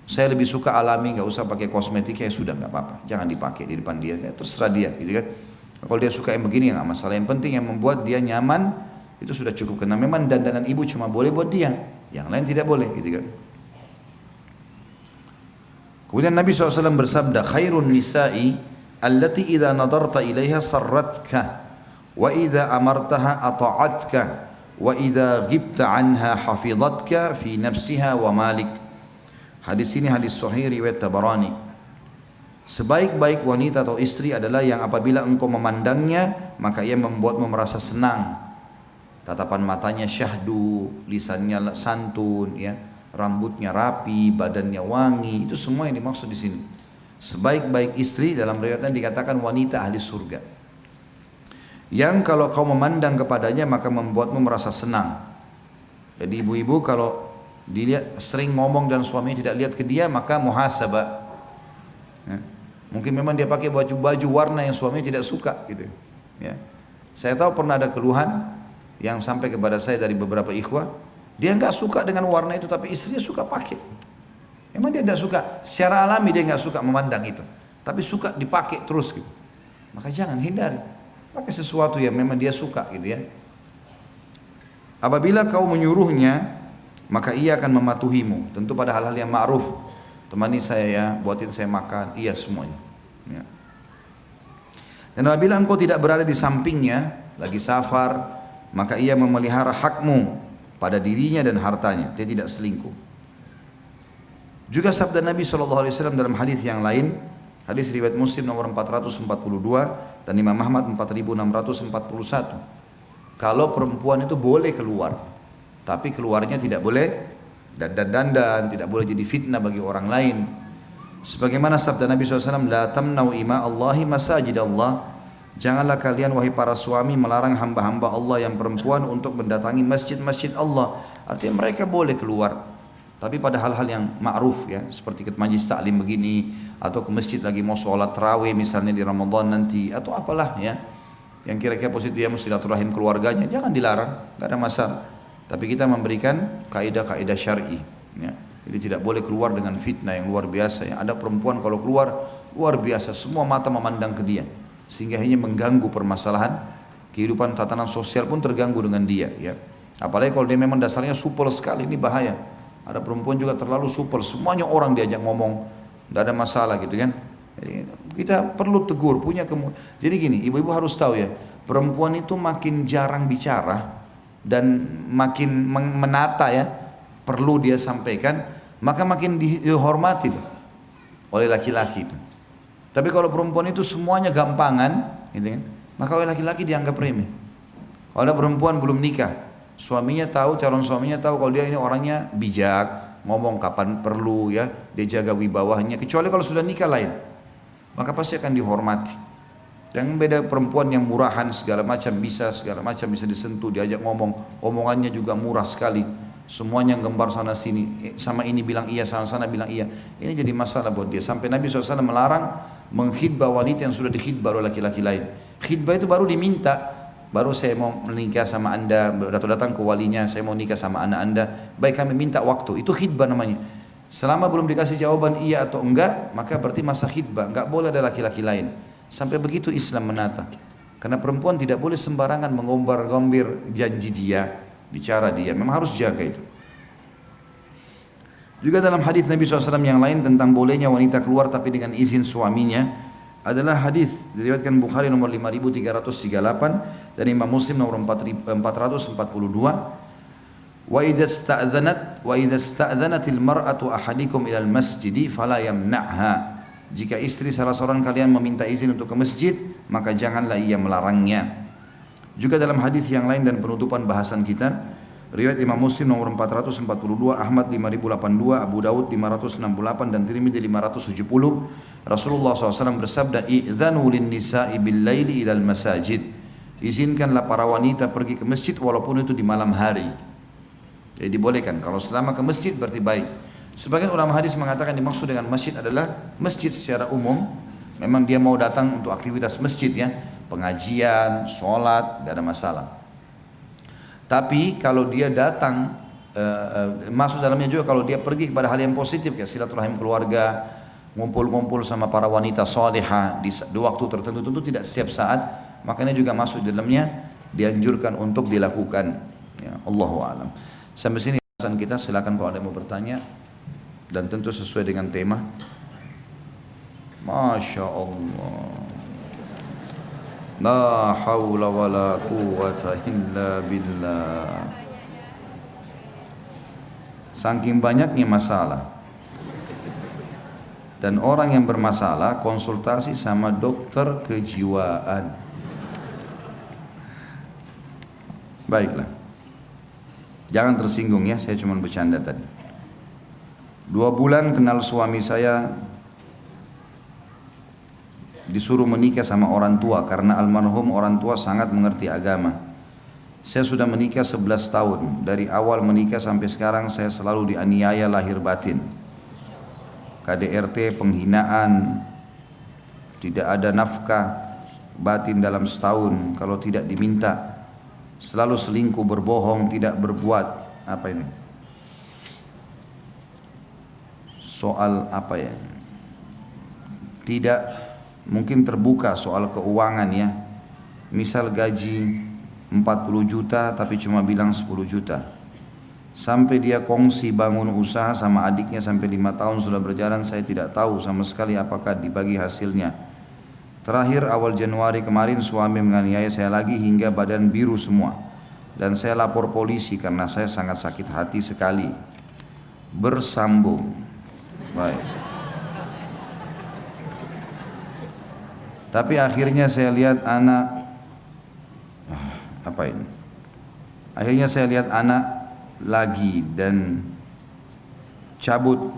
saya lebih suka alami, nggak usah pakai kosmetik, ya sudah nggak apa-apa, jangan dipakai di depan dia, ya, terserah dia, gitu kan. Kalau dia suka yang begini nggak masalah. Yang penting yang membuat dia nyaman itu sudah cukup. Karena memang dandanan ibu cuma boleh buat dia, yang lain tidak boleh, gitu kan. Kemudian Nabi SAW bersabda, khairun nisa'i allati idza nadarta ilaiha sarratka wa idza amartaha ata'atka wa idza ghibta anha hafidhatka fi nafsiha wa malik. Hadis ini hadis sahih riwayat Tabarani. Sebaik-baik wanita atau istri adalah yang apabila engkau memandangnya maka ia membuatmu merasa senang. Tatapan matanya syahdu, lisannya santun, ya, rambutnya rapi, badannya wangi, itu semua yang dimaksud di sini. Sebaik-baik istri dalam riwayatnya dikatakan wanita ahli surga. Yang kalau kau memandang kepadanya maka membuatmu merasa senang. Jadi ibu-ibu kalau dilihat sering ngomong dan suaminya tidak lihat ke dia maka muhasabah. Ya. Mungkin memang dia pakai baju warna yang suaminya tidak suka gitu. Ya. Saya tahu pernah ada keluhan yang sampai kepada saya dari beberapa ikhwah, dia nggak suka dengan warna itu tapi istrinya suka pakai. Emang dia tidak suka, secara alami dia nggak suka memandang itu, tapi suka dipakai terus gitu. Maka jangan, hindari. Pakai sesuatu yang memang dia suka gitu ya. Apabila kau menyuruhnya maka ia akan mematuhimu, tentu pada hal-hal yang ma'ruf. Temani saya ya, buatin saya makan, iya semuanya ya. Dan apabila engkau tidak berada di sampingnya lagi safar, maka ia memelihara hakmu pada dirinya dan hartanya, dia tidak selingkuh. Juga sabda Nabi SAW dalam hadis yang lain, hadis riwayat Muslim nomor 442 dan Imam Ahmad 4641. Kalau perempuan itu boleh keluar, tapi keluarnya tidak boleh dandan-dandan, tidak boleh jadi fitnah bagi orang lain. Sebagaimana sabda Nabi SAW, la tamnau ima Allahi masajid Allah. Janganlah kalian wahai para suami melarang hamba-hamba Allah yang perempuan untuk mendatangi masjid-masjid Allah. Artinya mereka boleh keluar, tapi pada hal-hal yang ma'ruf ya, seperti ke majlis taklim begini, atau ke masjid lagi mau sholat tarawih misalnya di Ramadan nanti, atau apalah ya, yang kira-kira positif dia mesti silaturahim keluarganya, jangan dilarang, gak ada masalah. Tapi kita memberikan kaidah-kaidah syar'i ya. Jadi tidak boleh keluar dengan fitnah yang luar biasa ya. Ada perempuan kalau keluar luar biasa, semua mata memandang ke dia, sehingga hanya mengganggu permasalahan kehidupan tatanan sosial pun terganggu dengan dia ya. Apalagi kalau dia memang dasarnya supel sekali, ini bahaya. Ada perempuan juga terlalu super, semuanya orang diajak ngomong, tidak ada masalah gitu kan. Jadi kita perlu tegur, jadi gini, ibu-ibu harus tahu ya, perempuan itu makin jarang bicara dan makin menata ya, perlu dia sampaikan, maka makin dihormati oleh laki-laki itu. Tapi kalau perempuan itu semuanya gampangan, gitu kan, maka oleh laki-laki dianggap remeh. Kalau ada perempuan belum nikah, suaminya tahu, calon suaminya tahu kalau dia ini orangnya bijak, ngomong kapan perlu ya, dia jaga wibawahnya. Kecuali kalau sudah nikah lain, maka pasti akan dihormati. Dan beda perempuan yang murahan segala macam bisa disentuh, diajak ngomong, omongannya juga murah sekali. Semuanya gembar sana sini, sama ini bilang iya, sama sana bilang iya. Ini jadi masalah buat dia. Sampai Nabi SAW melarang mengkhidbah wanita yang sudah dikhidbah oleh laki-laki lain. Khidbah itu baru diminta. Baru saya mau menikah sama anda, datang ke walinya, saya mau nikah sama anak anda, baik kami minta waktu, itu khidbah namanya. Selama belum dikasih jawaban iya atau enggak, maka berarti masa khidbah, enggak boleh ada laki-laki lain. Sampai begitu Islam menata. Karena perempuan tidak boleh sembarangan mengombar-gombir janji dia, bicara dia, memang harus jaga itu. Juga dalam hadis Nabi SAW yang lain tentang bolehnya wanita keluar tapi dengan izin suaminya adalah hadis diriwayatkan Bukhari nomor 5338 dan Imam Muslim nomor 442. Wa idza sta'dzanatil mar'atu ahadikum ilal masjidi fala yamna'ha. Jika istri salah seorang kalian meminta izin untuk ke masjid, maka janganlah ia melarangnya. Juga dalam hadis yang lain dan penutupan bahasan kita, riwayat Imam Muslim nomor 442, Ahmad 5082, Abu Daud 568 dan Tirmidzi 570, Rasulullah SAW bersabda, "Idzanu lin-nisa'i bil-laili ilal masajid." Izinkanlah para wanita pergi ke masjid walaupun itu di malam hari. Jadi dibolehkan, kalau selama ke masjid berarti baik. Sebagian ulama hadis mengatakan dimaksud dengan masjid adalah masjid secara umum. Memang dia mau datang untuk aktivitas masjid ya, pengajian, sholat, tidak ada masalah. Tapi kalau dia datang, masuk dalamnya juga kalau dia pergi kepada hal yang positif, kayak silaturahim keluarga, ngumpul-ngumpul sama para wanita salihah di waktu tertentu, tentu tidak setiap saat, makanya juga masuk di dalamnya dianjurkan untuk dilakukan. Ya, Allahu a'lam. Sampai sini bahasan kita, silakan kalau ada yang mau bertanya dan tentu sesuai dengan tema. Masya Allah. La haula wa la quwwata illa billah. Saking banyaknya masalah dan orang yang bermasalah konsultasi sama dokter kejiwaan. Baiklah, jangan tersinggung ya, saya cuma bercanda tadi. 2 bulan kenal suami saya, disuruh menikah sama orang tua karena almarhum orang tua sangat mengerti agama. Saya sudah menikah 11 tahun. Dari awal menikah sampai sekarang saya selalu dianiaya lahir batin. KDRT, penghinaan, tidak ada nafkah batin dalam setahun kalau tidak diminta. Selalu selingkuh, berbohong, tidak berbuat. Apa ini? Soal apa ya? Tidak mungkin terbuka soal keuangan ya. Misal gaji 40 juta tapi cuma bilang 10 juta. Sampai dia kongsi bangun usaha sama adiknya sampai 5 tahun sudah berjalan, saya tidak tahu sama sekali apakah dibagi hasilnya. Terakhir awal Januari kemarin suami menganiaya saya lagi hingga badan biru semua. Dan saya lapor polisi karena saya sangat sakit hati sekali. Bersambung. Baik. Tapi akhirnya saya lihat anak, apa ini? Akhirnya saya lihat anak lagi dan cabut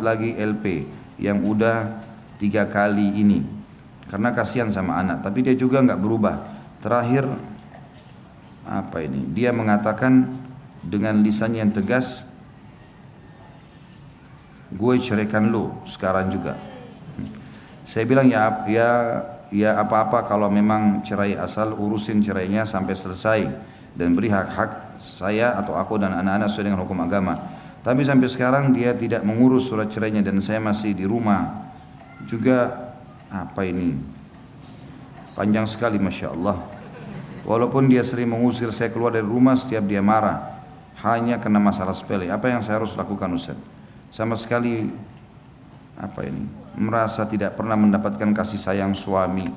lagi LP yang udah 3 kali ini. Karena kasihan sama anak, tapi dia juga nggak berubah. Terakhir apa ini? Dia mengatakan dengan lisannya yang tegas, gue ceraikan lu sekarang juga. Saya bilang ya apa-apa kalau memang cerai, asal urusin cerainya sampai selesai dan beri hak-hak saya atau aku dan anak-anak sesuai dengan hukum agama. Tapi sampai sekarang dia tidak mengurus surat cerainya dan saya masih di rumah. Juga apa ini? Panjang sekali, Masya Allah. Walaupun dia sering mengusir saya keluar dari rumah, setiap dia marah hanya karena masalah sepele. Apa yang saya harus lakukan, Ustaz? Sama sekali apa ini? Merasa tidak pernah mendapatkan kasih sayang suami.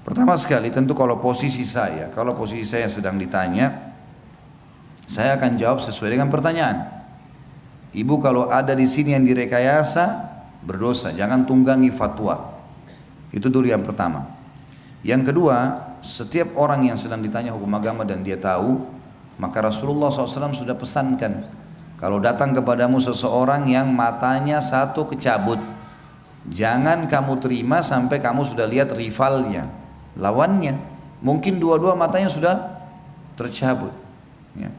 Pertama sekali tentu kalau posisi saya sedang ditanya, saya akan jawab sesuai dengan pertanyaan. Ibu kalau ada di sini yang direkayasa, berdosa, jangan tunggangi fatwa. Itu dulu yang pertama. Yang kedua, setiap orang yang sedang ditanya hukum agama dan dia tahu, maka Rasulullah SAW sudah pesankan, kalau datang kepadamu seseorang yang matanya satu kecabut, jangan kamu terima sampai kamu sudah lihat rivalnya, lawannya. Mungkin dua-dua matanya sudah tercabut ya.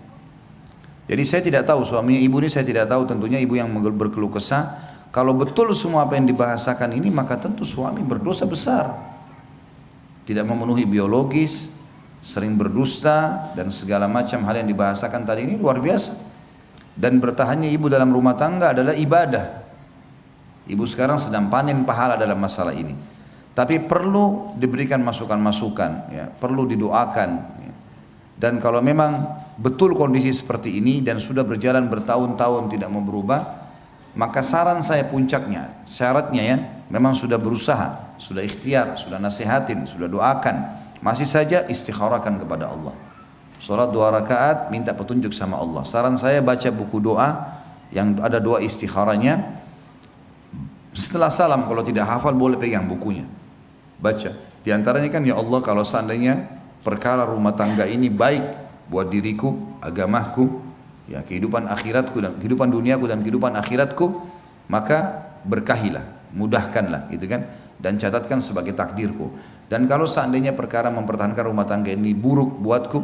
Jadi saya tidak tahu, suaminya ibu ini saya tidak tahu, tentunya ibu yang berkeluh kesah. Kalau betul semua apa yang dibahasakan ini, maka tentu suami berdosa besar. Tidak memenuhi biologis, sering berdusta, dan segala macam hal yang dibahasakan tadi ini luar biasa. Dan bertahannya ibu dalam rumah tangga adalah ibadah. Ibu sekarang sedang panen pahala dalam masalah ini. Tapi perlu diberikan masukan-masukan, ya, perlu didoakan. Ya. Dan kalau memang betul kondisi seperti ini dan sudah berjalan bertahun-tahun tidak mau berubah, maka saran saya puncaknya, syaratnya ya, memang sudah berusaha, sudah ikhtiar, sudah nasihatin, sudah doakan, masih saja istikharahkan kepada Allah. Salat 2 rakaat minta petunjuk sama Allah. Saran saya baca buku doa yang ada doa istikharahnya. Setelah salam kalau tidak hafal boleh pegang bukunya, baca. Di antaranya kan, ya Allah kalau seandainya perkara rumah tangga ini baik buat diriku, agamaku, ya kehidupan akhiratku dan kehidupan duniaku dan kehidupan akhiratku, maka berkahilah, mudahkanlah gitu kan, dan catatkan sebagai takdirku. Dan kalau seandainya perkara mempertahankan rumah tangga ini buruk buatku,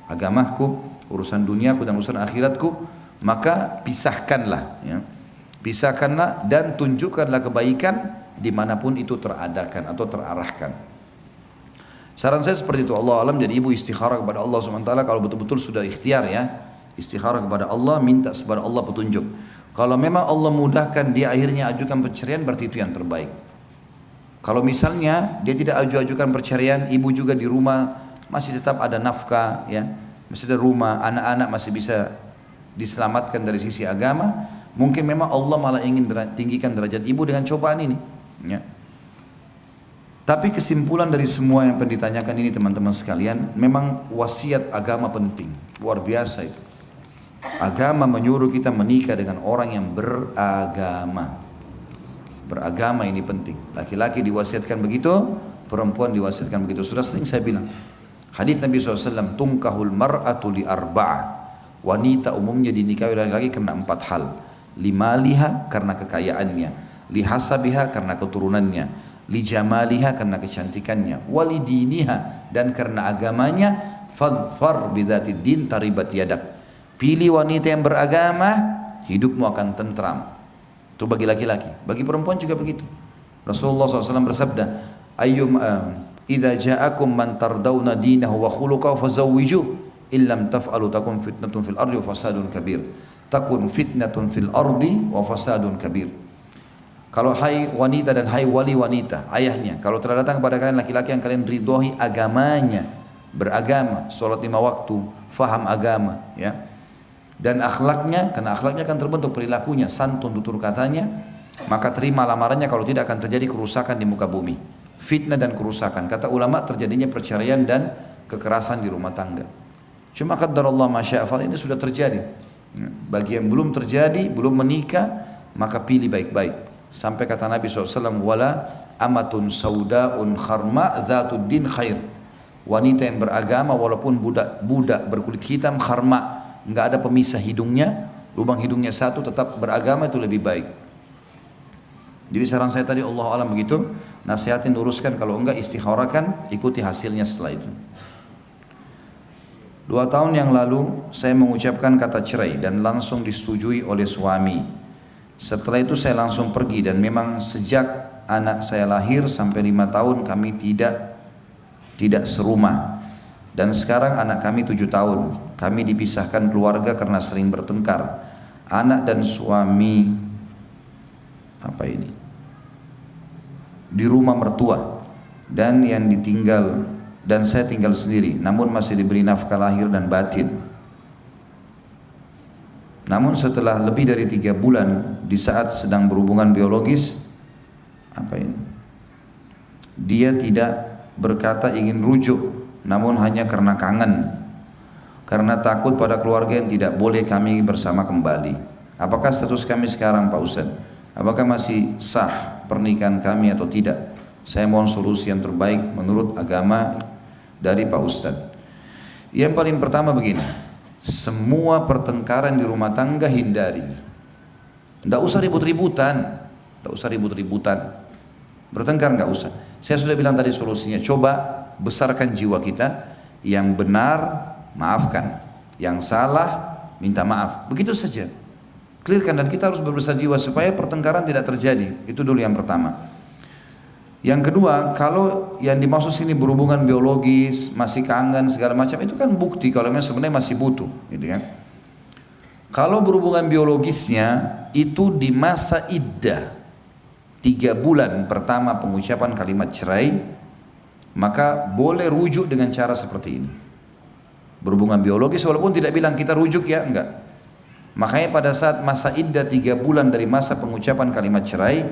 agamaku, urusan duniaku dan urusan akhiratku, maka pisahkanlah ya. Pisahkanlah dan tunjukkanlah kebaikan dimanapun itu teradakan atau terarahkan. Saran saya seperti itu. Allah alam. Jadi ibu istikharah kepada Allah SWT kalau betul-betul sudah ikhtiar ya, istikharah kepada Allah, minta kepada Allah petunjuk. Kalau memang Allah mudahkan dia akhirnya ajukan perceraian, berarti itu yang terbaik. Kalau misalnya dia tidak ajukan perceraian, ibu juga di rumah masih tetap ada nafkah ya, masih ada rumah, anak-anak masih bisa diselamatkan dari sisi agama, mungkin memang Allah malah ingin tinggikan derajat ibu dengan cobaan ini ya. Tapi kesimpulan dari semua yang pernah ditanyakan ini teman-teman sekalian, memang wasiat agama penting, luar biasa itu. Agama menyuruh kita menikah dengan orang yang beragama. Beragama ini penting. Laki-laki diwasiatkan begitu, perempuan diwasiatkan begitu. Sudah sering saya bilang, hadis Nabi SAW, tungkahul mar'atu li arba'ah. Wanita umumnya dinikahi laki-laki karena 4 hal. Limaliha karena kekayaannya, lihasabiha karena keturunannya, lijamaliha karena kecantikannya, walidiniha dan karena agamanya. Fadfar bidzatid din taribat yadak. Pilih wanita yang beragama, hidupmu akan tentram. Itu bagi laki-laki. Bagi perempuan juga begitu. Rasulullah SAW bersabda, idza ja'akum man tardawna dinahu wa khuluquhu fazawwiju illam taf'alu takun fitnatun fil ardi wa fasadun kabir. Takun fitnatun fil ardi wa fasadun kabir. Kalau hai wanita dan hai wali wanita, ayahnya, kalau telah datang kepada kalian laki-laki yang kalian ridhoi agamanya, beragama, sholat 5 waktu, faham agama ya, dan akhlaknya, karena akhlaknya akan terbentuk perilakunya, santun tutur katanya, maka terima lamarannya. Kalau tidak akan terjadi kerusakan di muka bumi, fitnah dan kerusakan. Kata ulama terjadinya perceraian dan kekerasan di rumah tangga. Cuma qadarullah masya'afal, ini sudah terjadi. Bagi yang belum terjadi, belum menikah, maka pilih baik-baik. Sampai kata Nabi SAW, wala amatun sauda'un kharma dhatud din khair. Wanita yang beragama walaupun budak berkulit hitam, kharma, enggak ada pemisah hidungnya, lubang hidungnya satu, tetap beragama, itu lebih baik. Jadi saran saya tadi, Allah alam begitu, nasihatin, luruskan, kalau enggak istikharahkan, ikuti hasilnya setelah itu. 2 tahun yang lalu saya mengucapkan kata cerai dan langsung disetujui oleh suami. Setelah itu saya langsung pergi, dan memang sejak anak saya lahir sampai 5 tahun kami tidak serumah. Dan sekarang anak kami 7 tahun. Kami dipisahkan keluarga karena sering bertengkar. Anak dan suami di rumah mertua, dan saya tinggal sendiri, namun masih diberi nafkah lahir dan batin. Namun setelah lebih dari 3 bulan, di saat sedang berhubungan biologis, dia tidak berkata ingin rujuk, namun hanya karena kangen, karena takut pada keluarga yang tidak boleh kami bersama kembali. Apakah status kami sekarang Pak Ustaz? Apakah masih sah pernikahan kami atau tidak? Saya mohon solusi yang terbaik menurut agama dari Pak Ustaz. Yang paling pertama begini, semua pertengkaran di rumah tangga hindari. Tidak usah ribut-ributan, bertengkar nggak usah. Saya sudah bilang tadi solusinya, coba besarkan jiwa kita, yang benar maafkan, yang salah minta maaf, begitu saja. Clearkan, dan kita harus berbesar jiwa supaya pertengkaran tidak terjadi. Itu dulu yang pertama. Yang kedua, kalau yang dimaksud sini berhubungan biologis, masih kangen segala macam, itu kan bukti kalau memang sebenarnya masih butuh, gitu kan. Kalau berhubungan biologisnya itu di masa iddah 3 bulan pertama pengucapan kalimat cerai, maka boleh rujuk dengan cara seperti ini. berhubungan biologis, walaupun tidak bilang kita rujuk ya, enggak. Makanya pada saat masa iddah 3 bulan dari masa pengucapan kalimat cerai,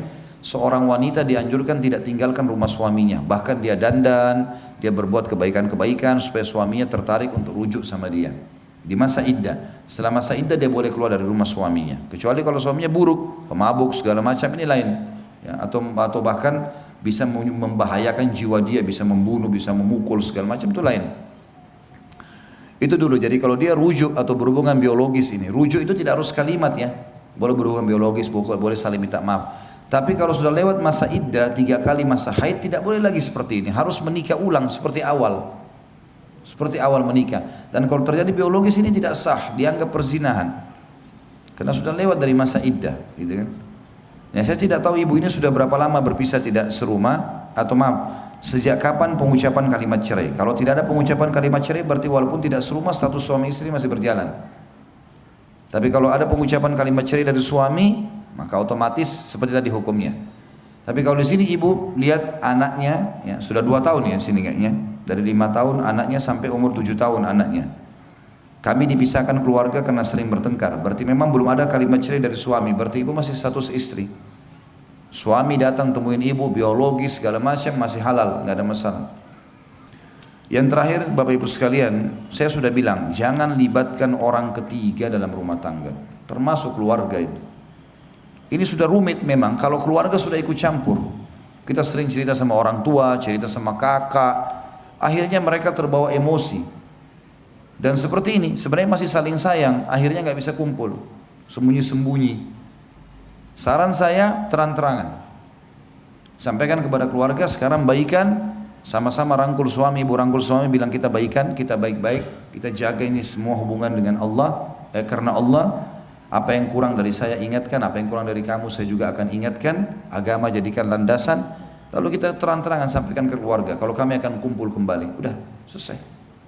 seorang wanita dianjurkan tidak tinggalkan rumah suaminya. Bahkan dia dandan, dia berbuat kebaikan-kebaikan supaya suaminya tertarik untuk rujuk sama dia. Di masa iddah, setelah masa iddah dia boleh keluar dari rumah suaminya. Kecuali kalau suaminya buruk, pemabuk segala macam, ini lain. Ya, atau bahkan bisa membahayakan jiwa dia, bisa membunuh, bisa memukul segala macam, itu lain. Itu dulu. Jadi kalau dia rujuk atau berhubungan biologis ini, rujuk itu tidak harus kalimat ya. Boleh berhubungan biologis, boleh saling minta maaf. Tapi kalau sudah lewat masa iddah 3 kali masa haid, tidak boleh lagi seperti ini. Harus menikah ulang seperti awal. Seperti awal menikah. Dan kalau terjadi biologis ini tidak sah, dianggap perzinahan. Karena sudah lewat dari masa iddah, gitu kan. Ya, saya tidak tahu ibu ini sudah berapa lama berpisah tidak serumah, atau maaf, sejak kapan pengucapan kalimat cerai. Kalau tidak ada pengucapan kalimat cerai, berarti walaupun tidak serumah, status suami istri masih berjalan. Tapi kalau ada pengucapan kalimat cerai dari suami, maka otomatis seperti tadi hukumnya. Tapi kalau di sini ibu lihat anaknya, ya sudah 2 tahun ya sini kayaknya, dari 5 tahun anaknya sampai umur 7 tahun anaknya. Kami dipisahkan keluarga karena sering bertengkar. Berarti memang belum ada kalimat cerai dari suami. Berarti ibu masih status istri. Suami datang temuin ibu, biologis segala macam masih halal, nggak ada masalah. Yang terakhir Bapak Ibu sekalian, saya sudah bilang jangan libatkan orang ketiga dalam rumah tangga, termasuk keluarga itu. Ini sudah rumit memang kalau keluarga sudah ikut campur. Kita sering cerita sama orang tua, cerita sama kakak, akhirnya mereka terbawa emosi. Dan seperti ini, sebenarnya masih saling sayang, akhirnya nggak bisa kumpul, sembunyi-sembunyi. Saran saya terang-terangan, sampaikan kepada keluarga sekarang baikan, sama-sama rangkul suami, ibu rangkul suami, bilang kita baikan, kita baik-baik, kita jaga ini semua hubungan dengan Allah, karena Allah. Apa yang kurang dari saya ingatkan, apa yang kurang dari kamu saya juga akan ingatkan. Agama jadikan landasan. Lalu kita terang-terangan sampaikan ke keluarga, kalau kami akan kumpul kembali, udah selesai,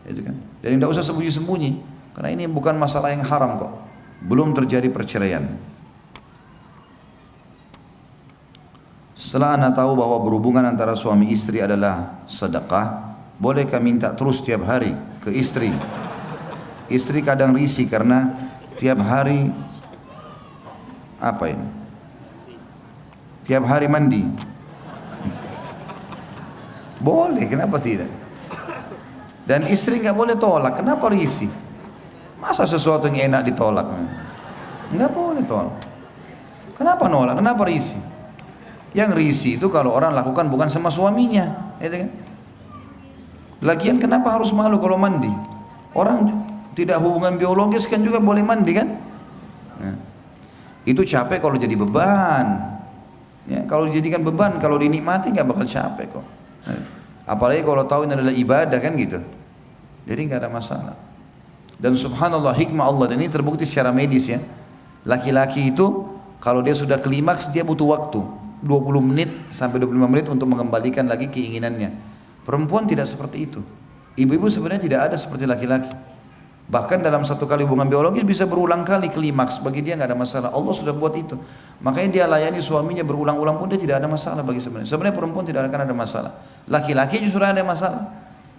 gitu kan. Dan tidak usah sembunyi-sembunyi, karena ini bukan masalah yang haram kok. Belum terjadi perceraian. Setelah anda tahu bahwa berhubungan antara suami istri adalah sedekah, bolehkah minta terus tiap hari ke istri? Istri kadang risih karena tiap hari apa ini? Tiap hari mandi. Boleh, kenapa tidak? Dan istri nggak boleh tolak. Kenapa risih? Masa sesuatu yang enak ditolak? Nggak boleh tolak. Kenapa nolak? Kenapa risih? Yang risih itu kalau orang lakukan bukan sama suaminya, gitu kan? Lagian kenapa harus malu kalau mandi? Orang tidak hubungan biologis kan juga boleh mandi kan? Nah, itu capek kalau jadi beban. Ya, kalau dijadikan beban, kalau dinikmati nggak bakal capek kok. Nah, apalagi kalau tahu ini adalah ibadah kan gitu. Jadi nggak ada masalah. Dan subhanallah hikmah Allah, dan ini terbukti secara medis ya. Laki-laki itu kalau dia sudah klimaks dia butuh waktu 20 menit sampai 25 menit untuk mengembalikan lagi keinginannya. Perempuan tidak seperti itu. Ibu-ibu sebenarnya tidak ada seperti laki-laki. Bahkan dalam satu kali hubungan biologis bisa berulang kali klimaks, bagi dia nggak ada masalah. Allah sudah buat itu. Makanya dia layani suaminya berulang-ulang pun dia tidak ada masalah bagi sebenarnya. Sebenarnya perempuan tidak akan ada masalah. Laki-laki justru ada masalah.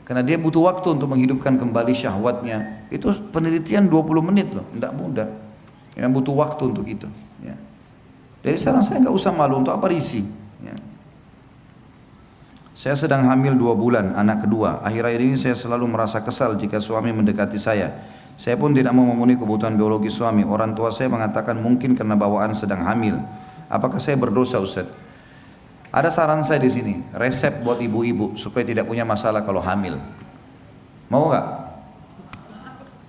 Karena dia butuh waktu untuk menghidupkan kembali syahwatnya. Itu penelitian 20 menit loh, tidak mudah. Yang butuh waktu untuk itu. Ya. Jadi sekarang saya nggak usah malu, untuk apa risih. Ya. Saya sedang hamil 2 bulan, anak kedua. Akhir-akhir ini saya selalu merasa kesal jika suami mendekati saya. Saya pun tidak mau memenuhi kebutuhan biologis suami. Orang tua saya mengatakan mungkin karena bawaan sedang hamil. Apakah saya berdosa, Ustaz? Ada saran saya di sini, resep buat ibu-ibu supaya tidak punya masalah kalau hamil. Mau nggak?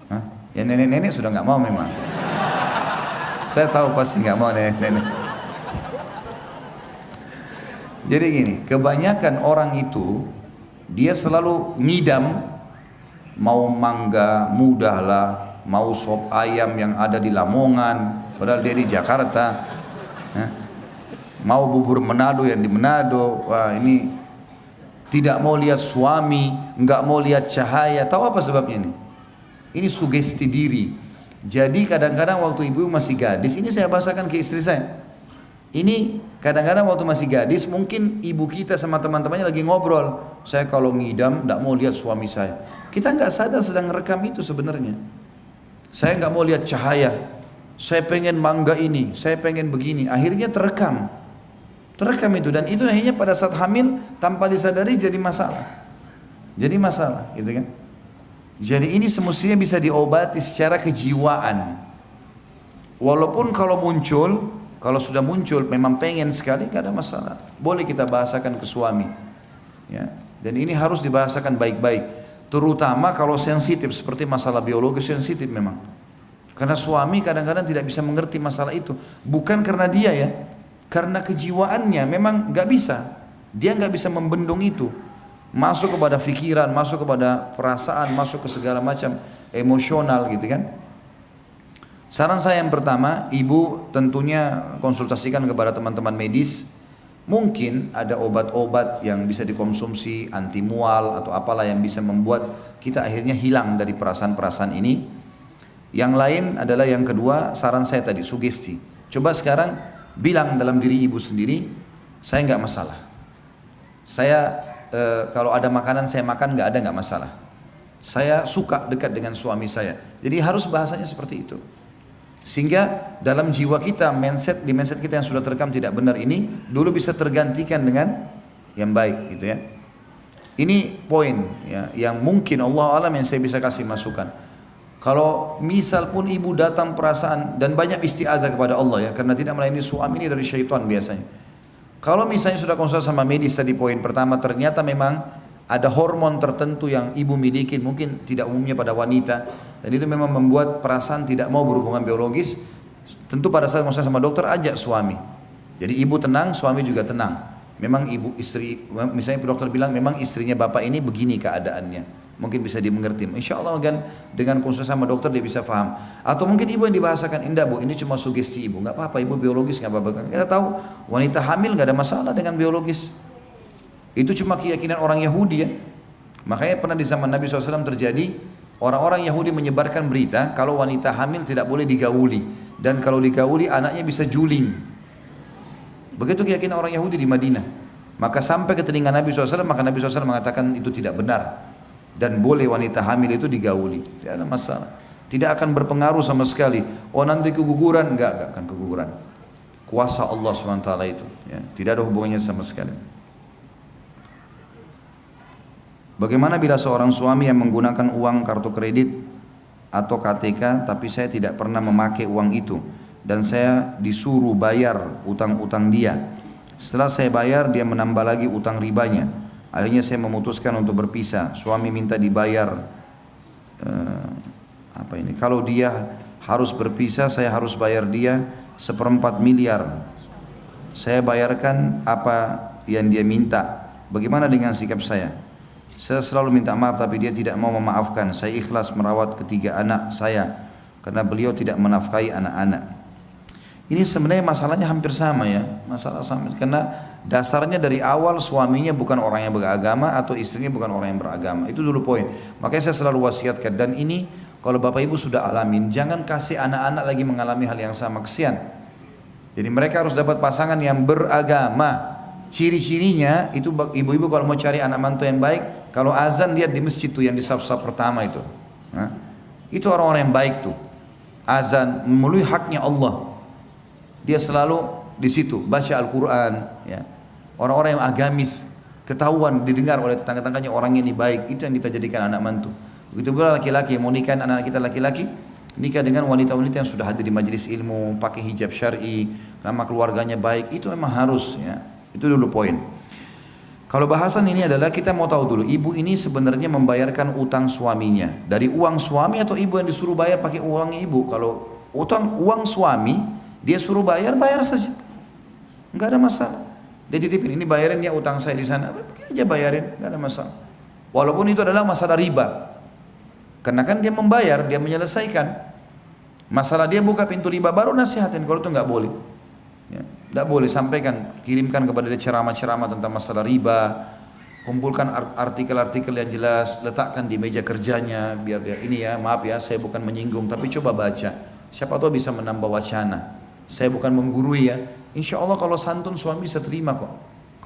Hah? Ya nenek-nenek sudah nggak mau memang. Saya tahu pasti nggak mau nenek-nenek. Jadi gini, kebanyakan orang itu dia selalu ngidam, mau mangga mudah lah, mau sop ayam yang ada di Lamongan, padahal dia di Jakarta, mau bubur Manado yang di Manado. Wah, ini tidak mau lihat suami, nggak mau lihat cahaya. Tahu apa sebabnya ini? Ini sugesti diri. Jadi kadang-kadang waktu ibu masih gadis, ini saya bahasakan ke istri saya. Ini kadang-kadang waktu masih gadis mungkin ibu kita sama teman-temannya lagi ngobrol, Saya kalau ngidam tidak mau lihat suami saya. Kita nggak sadar sedang rekam itu sebenarnya. Saya nggak mau lihat cahaya. Saya pengen mangga ini, saya pengen begini. Akhirnya terekam. Terekam itu, dan itu akhirnya pada saat hamil tanpa disadari jadi masalah. Jadi masalah, gitu kan? Jadi ini semestinya bisa diobati secara kejiwaan. Walaupun kalau muncul, kalau sudah muncul memang pengen sekali, gak ada masalah. Boleh kita bahasakan ke suami. Ya. Dan ini harus dibahasakan baik-baik. Terutama kalau sensitif, seperti masalah biologis sensitif memang. Karena suami kadang-kadang tidak bisa mengerti masalah itu. Bukan karena dia ya, karena kejiwaannya memang gak bisa. Dia gak bisa membendung itu. Masuk kepada pikiran, masuk kepada perasaan, masuk ke segala macam emosional gitu kan. Saran saya yang pertama, ibu tentunya konsultasikan kepada teman-teman medis. Mungkin ada obat-obat yang bisa dikonsumsi, anti mual atau apalah yang bisa membuat kita akhirnya hilang dari perasaan-perasaan ini. Yang lain adalah yang kedua, saran saya tadi, sugesti. Coba sekarang bilang dalam diri ibu sendiri, saya nggak masalah. Saya kalau ada makanan saya makan nggak masalah. Saya suka dekat dengan suami saya. Jadi harus bahasanya seperti itu. Sehingga dalam jiwa kita, di mindset kita yang sudah terekam tidak benar ini dulu bisa tergantikan dengan yang baik gitu ya. Ini poin ya, yang mungkin Allah alam yang saya bisa kasih masukan. Kalau misal pun ibu datang perasaan, dan banyak isti'adzah kepada Allah ya, karena tidak melayani suami ini dari syaitan biasanya. Kalau misalnya sudah konsultasi sama medis tadi poin pertama, ternyata memang ada hormon tertentu yang ibu miliki, mungkin tidak umumnya pada wanita, dan itu memang membuat perasaan tidak mau berhubungan biologis. Tentu pada saat konsultasi sama dokter, ajak suami. Jadi ibu tenang, suami juga tenang. Memang ibu istri, misalnya dokter bilang memang istrinya bapak ini begini keadaannya, mungkin bisa dimengerti. Insya Allah kan dengan konsultasi sama dokter dia bisa paham. Atau mungkin ibu yang dibahasakan, indah bu, ini cuma sugesti ibu, nggak apa-apa, ibu biologis nggak apa-apa. Kita tahu wanita hamil nggak ada masalah dengan biologis. Itu cuma keyakinan orang Yahudi ya. Makanya pernah di zaman Nabi SAW terjadi, orang-orang Yahudi menyebarkan berita kalau wanita hamil tidak boleh digauli, dan kalau digauli anaknya bisa juling. Begitu keyakinan orang Yahudi di Madinah. Maka sampai ke telinga Nabi SAW, maka Nabi SAW mengatakan itu tidak benar, dan boleh wanita hamil itu digauli, tidak ada masalah, tidak akan berpengaruh sama sekali. Oh nanti keguguran, enggak akan keguguran. Kuasa Allah SWT itu ya, tidak ada hubungannya sama sekali. Bagaimana bila seorang suami yang menggunakan uang kartu kredit atau KTK, tapi saya tidak pernah memakai uang itu, dan saya disuruh bayar utang-utang dia. Setelah saya bayar, dia menambah lagi utang ribanya. Akhirnya saya memutuskan untuk berpisah. Suami minta dibayar kalau dia harus berpisah, saya harus bayar dia 1/4 miliar. Saya bayarkan apa yang dia minta. Bagaimana dengan sikap saya? Saya selalu minta maaf tapi dia tidak mau memaafkan. Saya ikhlas merawat ketiga anak saya karena beliau tidak menafkahi anak-anak. Ini sebenarnya masalahnya hampir sama ya, masalah sama, karena dasarnya dari awal suaminya bukan orang yang beragama atau istrinya bukan orang yang beragama. Itu dulu poin. Makanya saya selalu wasiatkan, dan ini kalau bapak ibu sudah alamin, jangan kasih anak-anak lagi mengalami hal yang sama, kesian. Jadi mereka harus dapat pasangan yang beragama. Ciri-cirinya itu, ibu-ibu kalau mau cari anak mantu yang baik, kalau azan lihat di masjid tuh yang di saf-saf pertama itu. Itu orang-orang yang baik tuh. Azan memenuhi haknya Allah. Dia selalu di situ baca Al-Quran ya. Orang-orang yang agamis, ketahuan didengar oleh tetangga-tetangganya orang ini baik, itu yang kita jadikan anak mantu. Begitu pula laki-laki yang mau nikahin anak kita laki-laki, nikah dengan wanita-wanita yang sudah hadir di majelis ilmu, pakai hijab syar'i, nama keluarganya baik, itu memang harus ya. Itu dulu poin. Kalau bahasan ini adalah kita mau tahu dulu, ibu ini sebenarnya membayarkan utang suaminya dari uang suami atau ibu yang disuruh bayar pakai uangnya ibu. Kalau utang uang suami dia suruh bayar, bayar saja, nggak ada masalah. Dia titipin, ini bayarin ya utang saya di sana, pakai aja bayarin, nggak ada masalah. Walaupun itu adalah masalah riba, karena kan dia membayar, dia menyelesaikan masalah, dia buka pintu riba baru nasihatin. Kalau itu nggak boleh. Ya, tidak boleh, sampaikan, kirimkan kepada dia ceramah-ceramah tentang masalah riba, kumpulkan artikel-artikel yang jelas, letakkan di meja kerjanya, biar dia ini ya, maaf ya, saya bukan menyinggung, tapi coba baca, siapa tahu bisa menambah wacana. Saya bukan menggurui ya, insya Allah kalau santun suami bisa terima kok.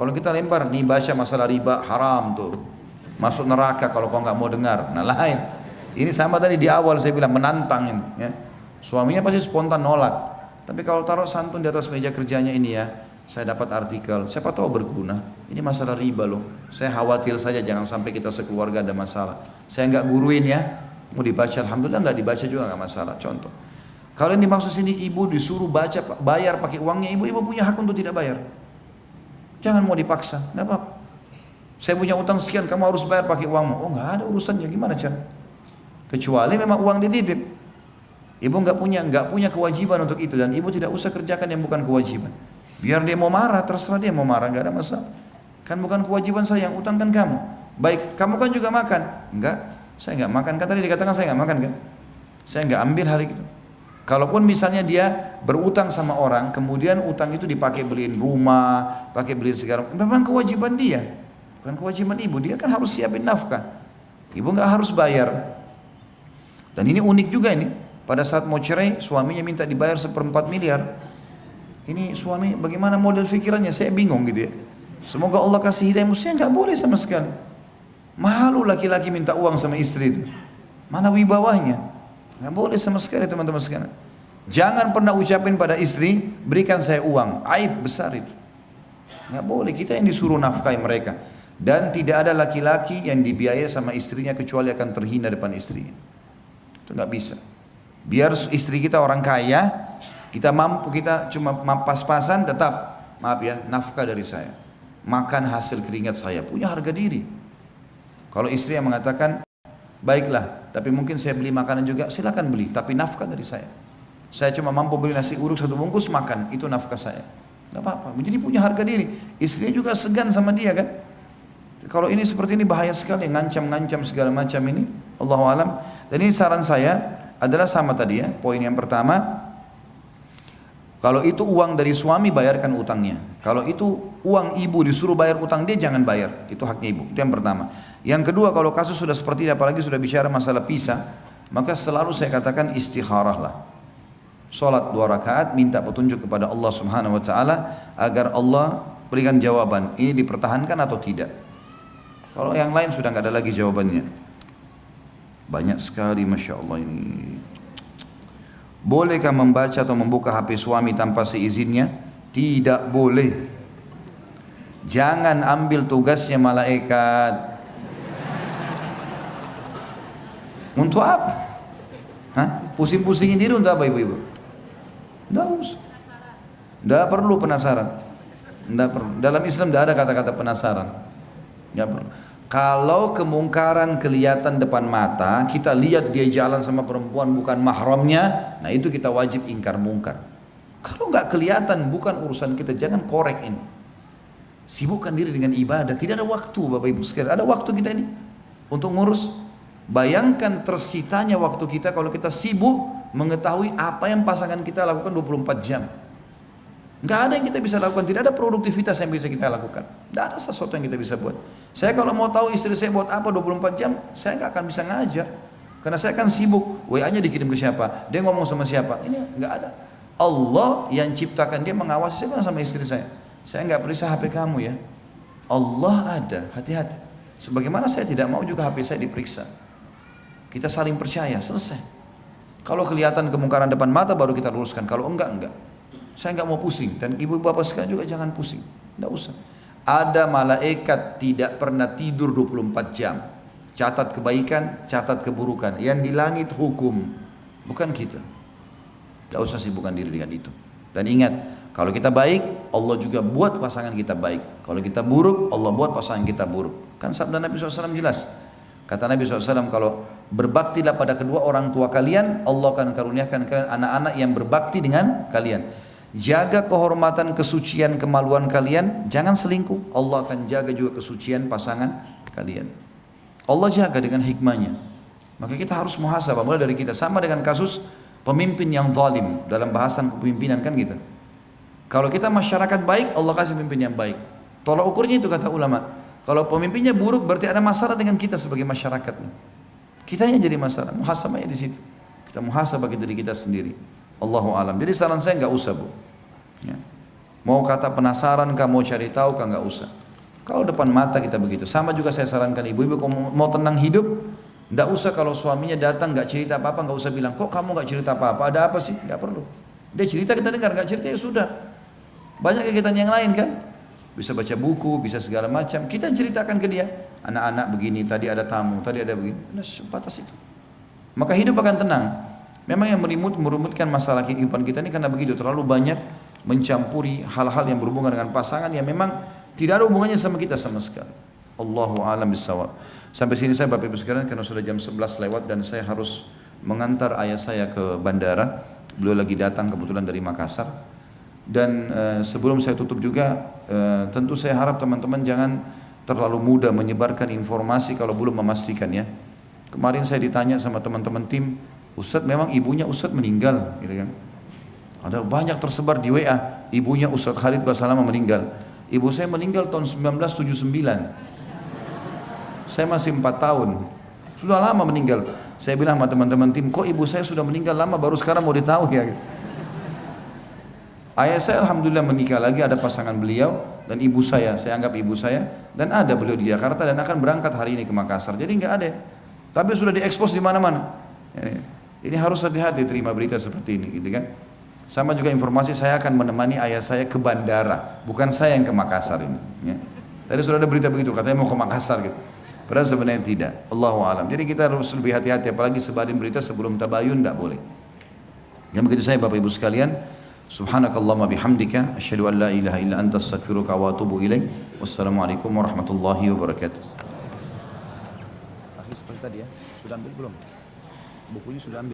Kalau kita lempar, nih baca masalah riba haram tuh, masuk neraka kalau kau nggak mau dengar. Nah lain. Ini sama tadi di awal saya bilang menantang ini. Ya. Suaminya pasti spontan nolak. Tapi kalau taruh santun di atas meja kerjanya ini ya, saya dapat artikel, siapa tahu berguna. Ini masalah riba loh. Saya khawatir saja jangan sampai kita sekeluarga ada masalah. Saya nggak guruin ya, mau dibaca alhamdulillah, nggak dibaca juga nggak masalah. Contoh, kalau yang dimaksud sini ibu disuruh baca bayar pakai uangnya, ibu punya hak untuk tidak bayar. Jangan mau dipaksa, nggak apa-apa. Saya punya utang sekian, kamu harus bayar pakai uangmu. Oh nggak ada urusannya, gimana cara? Kecuali memang uang dititip. Ibu nggak punya kewajiban untuk itu, dan ibu tidak usah kerjakan yang bukan kewajiban. Biar dia mau marah, terserah dia mau marah, nggak ada masalah. Kan bukan kewajiban saya, yang utang kan kamu. Baik, kamu kan juga makan. Enggak, saya nggak makan. Kan tadi dikatakan saya nggak makan kan? Saya nggak ambil hari itu. Kalaupun misalnya dia berutang sama orang, kemudian utang itu dipakai beliin rumah, pakai beliin segala, memang kewajiban dia, bukan kewajiban ibu. Dia kan harus siapin nafkah. Ibu nggak harus bayar. Dan ini unik juga ini. Pada saat mau cerai, suaminya minta dibayar 1/4 miliar. Ini suami bagaimana model pikirannya? Saya bingung gitu ya. Semoga Allah kasih hidayah. Mestinya nggak boleh sama sekali. Malu laki-laki minta uang sama istri itu. Mana wibawahnya? Nggak boleh sama sekali teman-teman sekalian. Jangan pernah ucapin pada istri, berikan saya uang. Aib besar itu. Nggak boleh. Kita yang disuruh nafkahi mereka. Dan tidak ada laki-laki yang dibiayai sama istrinya kecuali akan terhina depan istrinya. Itu nggak bisa. Biar istri kita orang kaya, kita mampu, kita cuma pas-pasan, tetap maaf ya, nafkah dari saya. Makan hasil keringat saya, punya harga diri. Kalau istri yang mengatakan, baiklah, tapi mungkin saya beli makanan juga, silakan beli, tapi nafkah dari saya. Saya cuma mampu beli nasi uduk 1 bungkus, makan, itu nafkah saya. Gak apa-apa, jadi punya harga diri. Istrinya juga segan sama dia kan. Kalau ini seperti ini bahaya sekali, ngancam-ngancam segala macam ini, Allahu alam. Dan ini saran saya adalah sama tadi ya, poin yang pertama, kalau itu uang dari suami, bayarkan utangnya. Kalau itu uang ibu disuruh bayar utang dia, jangan bayar. Itu haknya ibu. Itu yang pertama. Yang kedua, kalau kasus sudah seperti ini, apalagi sudah bicara masalah pisah, maka selalu saya katakan istikharah lah. Salat 2 rakaat, minta petunjuk kepada Allah Subhanahu Wa Taala agar Allah berikan jawaban. Ini dipertahankan atau tidak? Kalau yang lain sudah nggak ada lagi jawabannya. Banyak sekali, masya Allah ini. Bolehkah membaca atau membuka HP suami tanpa seizinnya? Tidak boleh. Jangan ambil tugasnya malaikat. Untuk apa? Hah? Pusing-pusingin diri untuk apa ibu-ibu? Tidak usah. Tidak perlu penasaran. Tidak perlu. Dalam Islam tidak ada kata-kata penasaran. Tidak perlu. Kalau kemungkaran kelihatan depan mata, kita lihat dia jalan sama perempuan bukan mahramnya, nah itu kita wajib ingkar mungkar. Kalau nggak kelihatan, bukan urusan kita, jangan korek ini. Sibukkan diri dengan ibadah, tidak ada waktu Bapak Ibu sekalian. Ada waktu kita ini untuk ngurus. Bayangkan tersitanya waktu kita kalau kita sibuk mengetahui apa yang pasangan kita lakukan 24 jam. Nggak ada yang kita bisa lakukan, tidak ada produktivitas yang bisa kita lakukan. Nggak ada sesuatu yang kita bisa buat. Saya kalau mau tahu istri saya buat apa 24 jam, saya nggak akan bisa ngajar. Karena saya kan sibuk, WA-nya dikirim ke siapa, dia ngomong sama siapa, ini nggak ada. Allah yang ciptakan, dia mengawasi. Saya bilang sama istri saya nggak periksa HP kamu ya. Allah ada, hati-hati. Sebagaimana saya tidak mau juga HP saya diperiksa. Kita saling percaya, selesai. Kalau kelihatan kemungkaran depan mata baru kita luruskan, kalau enggak. Saya nggak mau pusing, dan ibu bapak sekalian juga jangan pusing, nggak usah. Ada malaikat tidak pernah tidur 24 jam. Catat kebaikan, catat keburukan. Yang di langit hukum, bukan kita. Nggak usah sibukkan diri dengan itu. Dan ingat, kalau kita baik, Allah juga buat pasangan kita baik. Kalau kita buruk, Allah buat pasangan kita buruk. Kan sabda Nabi SAW jelas. Kata Nabi SAW, kalau berbaktilah pada kedua orang tua kalian, Allah akan karuniakan kalian anak-anak yang berbakti dengan kalian. Jaga kehormatan, kesucian, kemaluan kalian. Jangan selingkuh. Allah akan jaga juga kesucian pasangan kalian. Allah jaga dengan hikmahnya. Maka kita harus muhasabah mulai dari kita. Sama dengan kasus pemimpin yang zalim dalam bahasan kepemimpinan kan gitu. Kalau kita masyarakat baik, Allah kasih pemimpin yang baik. Tolak ukurnya itu kata ulama. Kalau pemimpinnya buruk berarti ada masalah dengan kita sebagai masyarakat. Kita yang jadi masalah. Muhasabahnya di situ. Kita muhasabah diri kita sendiri. Allahu alam. Jadi saran saya nggak usah bu. Ya. Mau kata penasaran kah, mau cari tahu kah, nggak usah. Kalau depan mata kita begitu. Sama juga saya sarankan ibu-ibu kalau mau tenang hidup, nggak usah kalau suaminya datang nggak cerita apa-apa, nggak usah bilang kok kamu nggak cerita apa-apa, ada apa sih? Nggak perlu. Dia cerita kita dengar, nggak cerita ya sudah. Banyak kegiatan yang lain kan, bisa baca buku, bisa segala macam. Kita ceritakan ke dia, anak-anak begini, tadi ada tamu, tadi ada begini. Nah, sebatas itu. Maka hidup akan tenang. Memang yang merumitkan masalah kehidupan kita ini karena begitu, terlalu banyak mencampuri hal-hal yang berhubungan dengan pasangan yang memang tidak ada hubungannya sama kita sama sekali. Allahu a'lam bishawab. Sampai sini saya Bapak Ibu sekalian karena sudah jam 11 lewat dan saya harus mengantar ayah saya ke bandara. Beliau lagi datang kebetulan dari Makassar. Dan sebelum saya tutup juga, tentu saya harap teman-teman jangan terlalu mudah menyebarkan informasi kalau belum memastikan ya. Kemarin saya ditanya sama teman-teman tim, Ustadz memang ibunya Ustadz meninggal, gitu kan? Ada banyak tersebar di WA, ibunya Ustadz Khalid Basalamah meninggal. Ibu saya meninggal tahun 1979. Saya masih 4 tahun. Sudah lama meninggal. Saya bilang sama teman-teman tim, kok ibu saya sudah meninggal lama baru sekarang mau ditahu ya? Ayah saya alhamdulillah menikah lagi, ada pasangan beliau dan ibu saya anggap ibu saya dan ada beliau di Jakarta dan akan berangkat hari ini ke Makassar. Jadi nggak ada. Tapi sudah diekspos di mana-mana. Ini harus hati-hati terima berita seperti ini, gitu kan? Sama juga informasi saya akan menemani ayah saya ke bandara, bukan saya yang ke Makassar ini. Ya. Tadi sudah ada berita begitu, katanya mau ke Makassar gitu. Padahal sebenarnya tidak. Allahu a'lam. Jadi kita harus lebih hati-hati, apalagi sebarin berita sebelum tabayun, tidak boleh. Yang begitu saya Bapak Ibu sekalian, subhanakallahumma bihamdika, asyhadu an la ilaha illa anta astaghfiruka wa atubu ilaik. Wassalamualaikum warahmatullahi wabarakatuh. Akhir seperti tadi ya, sudah ambil belum? Bukunya sudah ambil.